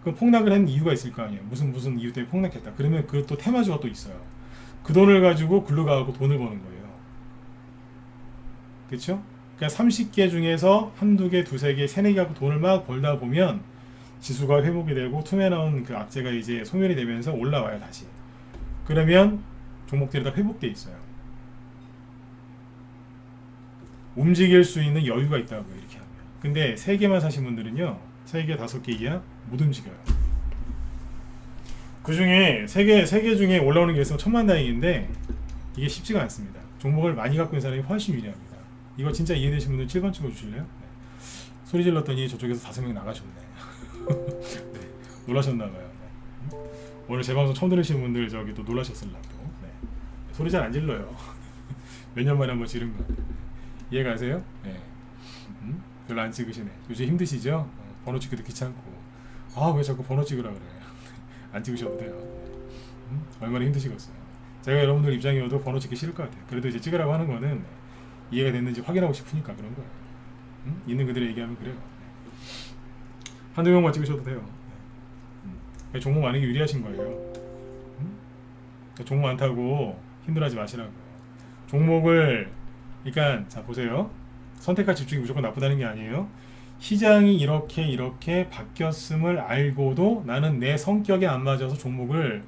S1: 그럼 폭락을 한 이유가 있을 거 아니에요. 무슨 이유 때문에 폭락했다. 그러면 그것도 테마주가 또 있어요. 그 돈을 가지고 글로 가고 돈을 버는 거예요. 그렇죠? 그러니까 30개 중에서 한두 개, 두세 개, 세네 개 갖고 돈을 막 벌다 보면 지수가 회복이 되고 틈에 나온 그 악재가 이제 소멸이 되면서 올라와요, 다시. 그러면 종목들이 다 회복돼 있어요. 움직일 수 있는 여유가 있다고요. 이렇게 하면. 근데 3개만 사신 분들은요. 3개, 5개 이하 못 움직여요. 그 중에 3개 중에 올라오는 게 있으면 천만다행인데 이게 쉽지가 않습니다. 종목을 많이 갖고 있는 사람이 훨씬 유리합니다. 이거 진짜 이해되신 분들 7번 찍어주실래요? 네. 소리 질렀더니 저쪽에서 5명 나가셨네. 네. 놀라셨나봐요. 네. 오늘 제 방송 처음 들으시는 분들 저기 또 놀라셨을라고. 네. 소리 잘 안 질러요. 몇 년 만에 한번 지른 거. 이해 가세요? 네. 별로 안 찍으시네. 요즘 힘드시죠? 번호 찍기도 귀찮고. 아, 왜 자꾸 번호 찍으라 그래. 안 찍으셔도 돼요. 얼마나 힘드시겠어요. 제가 여러분들 입장이어도 번호 찍기 싫을 것 같아요. 그래도 이제 찍으라고 하는 거는 이해가 됐는지 확인하고 싶으니까 그런 거예요. 있는 그대로 얘기하면 그래요. 한두 명만 찍으셔도 돼요. 종목 많은 게 유리하신 거예요. 종목 많다고 힘들어하지 마시라고요. 종목을 그러니까 자 보세요. 선택과 집중이 무조건 나쁘다는 게 아니에요. 시장이 이렇게 바뀌었음을 알고도 나는 내 성격에 안 맞아서 종목을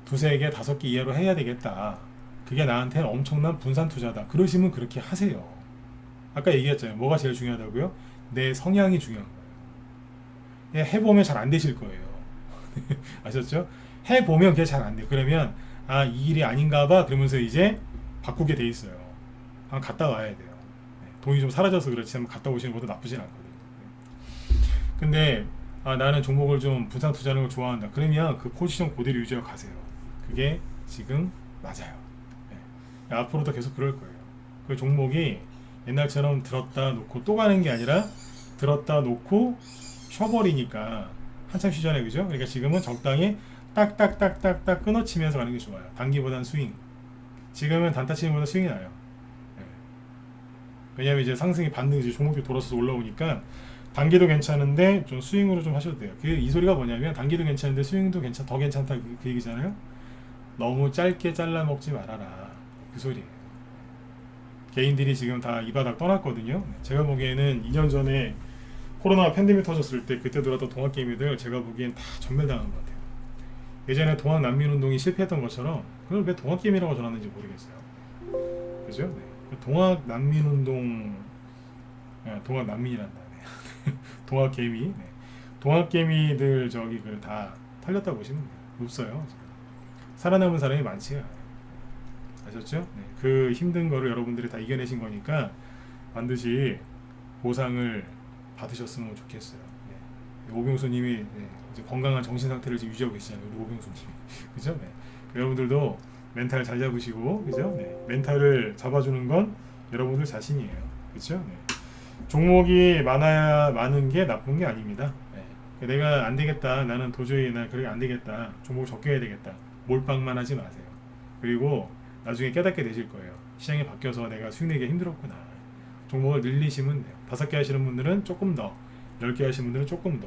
S1: 2-3개, 5개 이하로 해야 되겠다. 그게 나한테는 엄청난 분산 투자다. 그러시면 그렇게 하세요. 아까 얘기했잖아요. 뭐가 제일 중요하다고요? 내 성향이 중요한 거예요. 해보면 잘 안 되실 거예요. 아셨죠? 해보면 그게 잘 안 돼요. 그러면 아, 이 일이 아닌가 봐. 그러면서 이제 바꾸게 돼 있어요. 한번 갔다 와야 돼요. 돈이 좀 사라져서 그렇지 한번 갔다 오시는 것도 나쁘진 않거든요. 근데 아, 나는 종목을 좀 분산 투자하는 걸 좋아한다. 그러면 그 포지션 그대로 유지하고 가세요. 그게 지금 맞아요. 네. 앞으로도 계속 그럴 거예요. 그 종목이 옛날처럼 들었다 놓고 또 가는 게 아니라 들었다 놓고 쉬어버리니까 한참 쉬잖아요. 그죠? 그러니까 지금은 적당히 딱딱딱딱딱 끊어치면서 가는 게 좋아요. 단기보단 스윙. 지금은 단타 치는 것보다 스윙이 나요. 네. 왜냐면 이제 상승이 반등 이제 종목이 돌아서서 올라오니까 단기도 괜찮은데 좀 스윙으로 좀 하셔도 돼요. 이 소리가 뭐냐면 단기도 괜찮은데 스윙도 더 괜찮다 그 얘기잖아요. 너무 짧게 잘라 먹지 말아라. 그 소리예요. 개인들이 지금 다 이 바닥 떠났거든요. 제가 보기에는 2년 전에 코로나 팬데믹 터졌을 때 그때 들어왔던 동학개미들 제가 보기엔 다 전멸당한 것 같아요. 예전에 동학난민운동이 실패했던 것처럼 그걸 왜 동학개미라고 전하는지 모르겠어요. 그죠? 네. 동학난민운동 동학난민이란다. 네. 동학개미 네. 동학개미들 저기 그 다 털렸다고 보시면 돼요. 없어요. 살아남은 사람이 많지가 않아요. 아셨죠? 네. 그 힘든 거를 여러분들이 다 이겨내신 거니까 반드시 보상을 받으셨으면 좋겠어요. 네. 오병수님이 네. 이제 건강한 정신 상태를 지금 유지하고 계시잖아요. 우리 오병수님이 그죠? 네. 여러분들도 멘탈 잘 잡으시고 그죠? 네. 멘탈을 잡아주는 건 여러분들 자신이에요. 그렇죠? 네. 종목이 많은 게 나쁜 게 아닙니다. 네. 내가 안 되겠다. 나는 도저히 나 그렇게 안 되겠다. 종목 적게 해야 되겠다. 몰빵만 하지 마세요. 그리고 나중에 깨닫게 되실 거예요. 시장이 바뀌어서 내가 수익 내기가 힘들었구나. 종목을 늘리시면 돼요. 5개 하시는 분들은 조금 더, 10개 하시는 분들은 조금 더.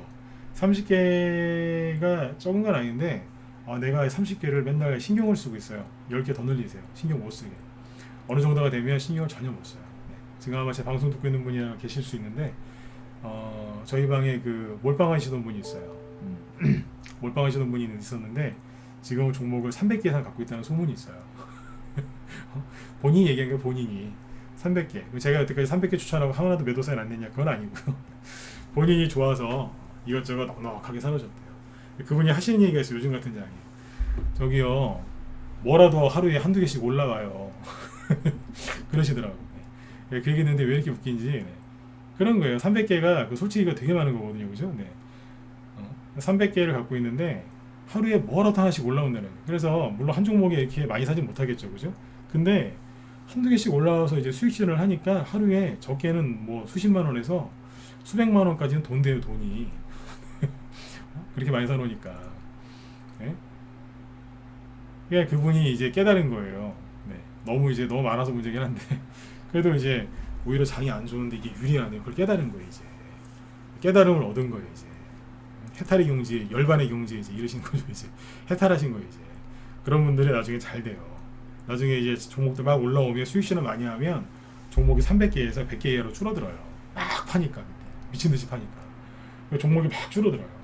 S1: 30개가 적은 건 아닌데 내가 30개를 맨날 신경을 쓰고 있어요. 10개 더 늘리세요. 신경 못 쓰게. 어느 정도가 되면 신경을 전혀 못 써요. 네. 지금 아마 제 방송 듣고 있는 분이 계실 수 있는데 저희 방에 그 몰빵 하시던 분이 있어요. 몰빵 하시던 분이 있었는데 지금은 종목을 300개 이상 갖고 있다는 소문이 있어요. 본인이 얘기한 게 본인이 300개. 제가 여태까지 300개 추천하고 하나도 매도 사인 안 냈냐? 그건 아니고요. 본인이 좋아서 이것저것 넉넉하게 사놓으셨대요. 그분이 하시는 얘기가 있어요. 요즘 같은 장에. 저기요. 뭐라도 하루에 한두 개씩 올라와요. 그러시더라고요. 네. 그 얘기 했는데 왜 이렇게 웃긴지. 네. 그런 거예요. 300개가 솔직히 이거 되게 많은 거거든요. 그죠? 네. 300개를 갖고 있는데 하루에 뭐라도 하나씩 올라온다는 거예요. 그래서 물론 한 종목에 이렇게 많이 사진 못하겠죠. 그죠? 근데 한두 개씩 올라와서 이제 수익 실현을 하니까 하루에 적게는 뭐 수십만 원에서 수백만 원까지는 돈 돼요. 돈이. 그렇게 많이 사놓으니까. 네? 그러니까 그분이 이제 깨달은 거예요. 네. 너무 많아서 문제긴 한데 그래도 이제 오히려 장이 안 좋은데 이게 유리하네요. 그걸 깨달은 거예요. 이제 깨달음을 얻은 거예요. 이제 해탈의 경지, 열반의 경지 이제 이러신 거죠. 이제 해탈하신 거예요. 이제 그런 분들이 나중에 잘 돼요. 나중에 이제 종목들 막 올라오면 수익 실현 많이 하면 종목이 300개에서 100개 이하로 줄어들어요. 막 파니까 미친 듯이 파니까 종목이 막 줄어들어요.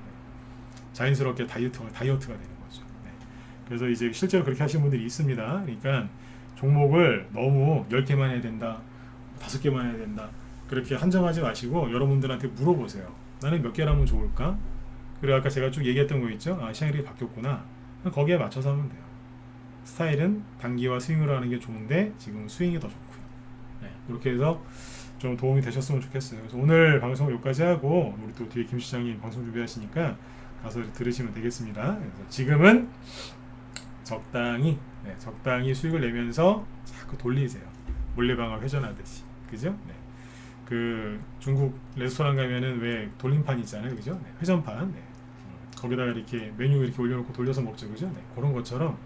S1: 자연스럽게 다이어트가 되는 거죠. 네. 그래서 이제 실제로 그렇게 하시는 분들이 있습니다. 그러니까 종목을 너무 10개만 해야 된다, 5개만 해야 된다. 그렇게 한정하지 마시고 여러분들한테 물어보세요. 나는 몇 개라면 좋을까? 그리고 아까 제가 쭉 얘기했던 거 있죠? 아, 시간이 바뀌었구나. 거기에 맞춰서 하면 돼요. 스타일은 단기와 스윙으로 하는 게 좋은데 지금 스윙이 더 좋고요. 네, 이렇게 해서 좀 도움이 되셨으면 좋겠어요. 그래서 오늘 방송을 여기까지 하고 우리 또 뒤에 김 시장님 방송 준비하시니까 가서 들으시면 되겠습니다. 그래서 지금은 적당히 수익을 내면서 자꾸 돌리세요. 몰래방아 회전하듯이, 그죠? 네. 그 중국 레스토랑 가면은 왜 돌림판 있잖아요, 그죠? 네. 회전판. 네. 거기다가 이렇게 메뉴 이렇게 올려놓고 돌려서 먹죠, 그죠? 네. 그런 것처럼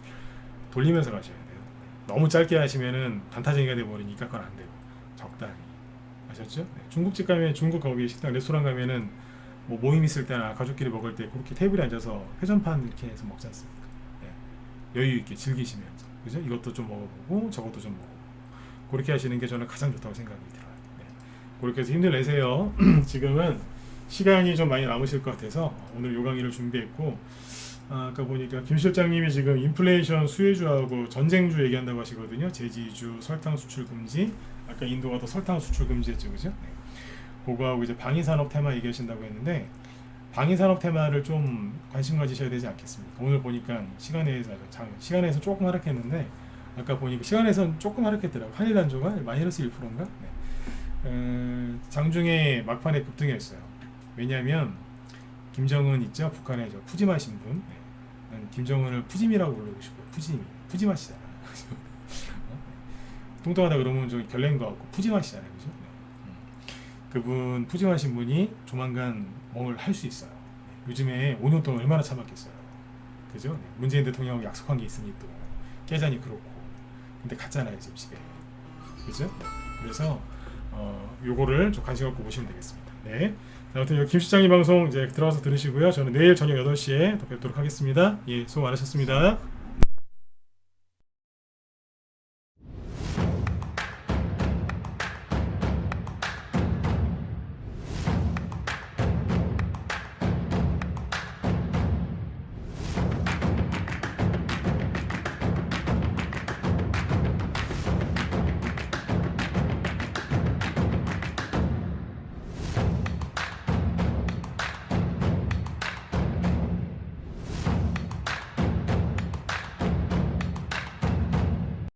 S1: 돌리면서 가셔야 돼요. 너무 짧게 하시면은 단타쟁이가 돼 버리니까 그건 안 되고 적당히. 아셨죠? 네. 중국집 가면 중국 거기 식당 레스토랑 가면은 뭐 모임 있을 때나 가족끼리 먹을 때 그렇게 테이블에 앉아서 회전판 이렇게 해서 먹지 않습니까? 네. 여유 있게 즐기시면서, 그죠? 이것도 좀 먹어보고 저것도 좀 먹어보고 그렇게 하시는 게 저는 가장 좋다고 생각이 들어요. 네. 그렇게 해서 힘들 내세요. 지금은 시간이 좀 많이 남으실 것 같아서 오늘 요 강의를 준비했고, 아까 보니까 김 실장님이 지금 인플레이션 수혜주하고 전쟁주 얘기한다고 하시거든요. 제지주, 설탕 수출 금지. 아까 인도가 더 설탕 수출 금지했죠, 그죠? 네. 그거하고 이제 방위산업 테마 얘기하신다고 했는데 방위산업 테마를 좀 관심 가지셔야 되지 않겠습니까? 오늘 보니까 시간에서 조금 하락했는데 아까 보니까 시간에서는 조금 하락했더라고. 한일단조가 마이너스 1%인가? 네. 장중에 막판에 급등했어요. 왜냐하면 김정은 있죠? 북한의 저 푸지마 신분. 네. 난 김정은을 푸짐이라고 부르고 싶어요. 푸지마시잖아. 뚱뚱하다 그러면 좀 결례인 것 같고 푸지마시잖아요, 그죠? 네. 그분 푸짐하신 분이 조만간 뭘 할 수 있어요. 요즘에 5년 동안 얼마나 참았겠어요, 그죠? 네. 문재인 대통령하고 약속한 게 있으니 또 깨자니 그렇고, 근데 갔잖아요 지금 집에, 그죠? 그래서 요거를 좀 관심 갖고 보시면 되겠습니다. 네. 자, 아무튼 여기 김 시장님 방송 이제 들어가서 들으시고요. 저는 내일 저녁 8시에 또 뵙도록 하겠습니다. 예, 수고 많으셨습니다.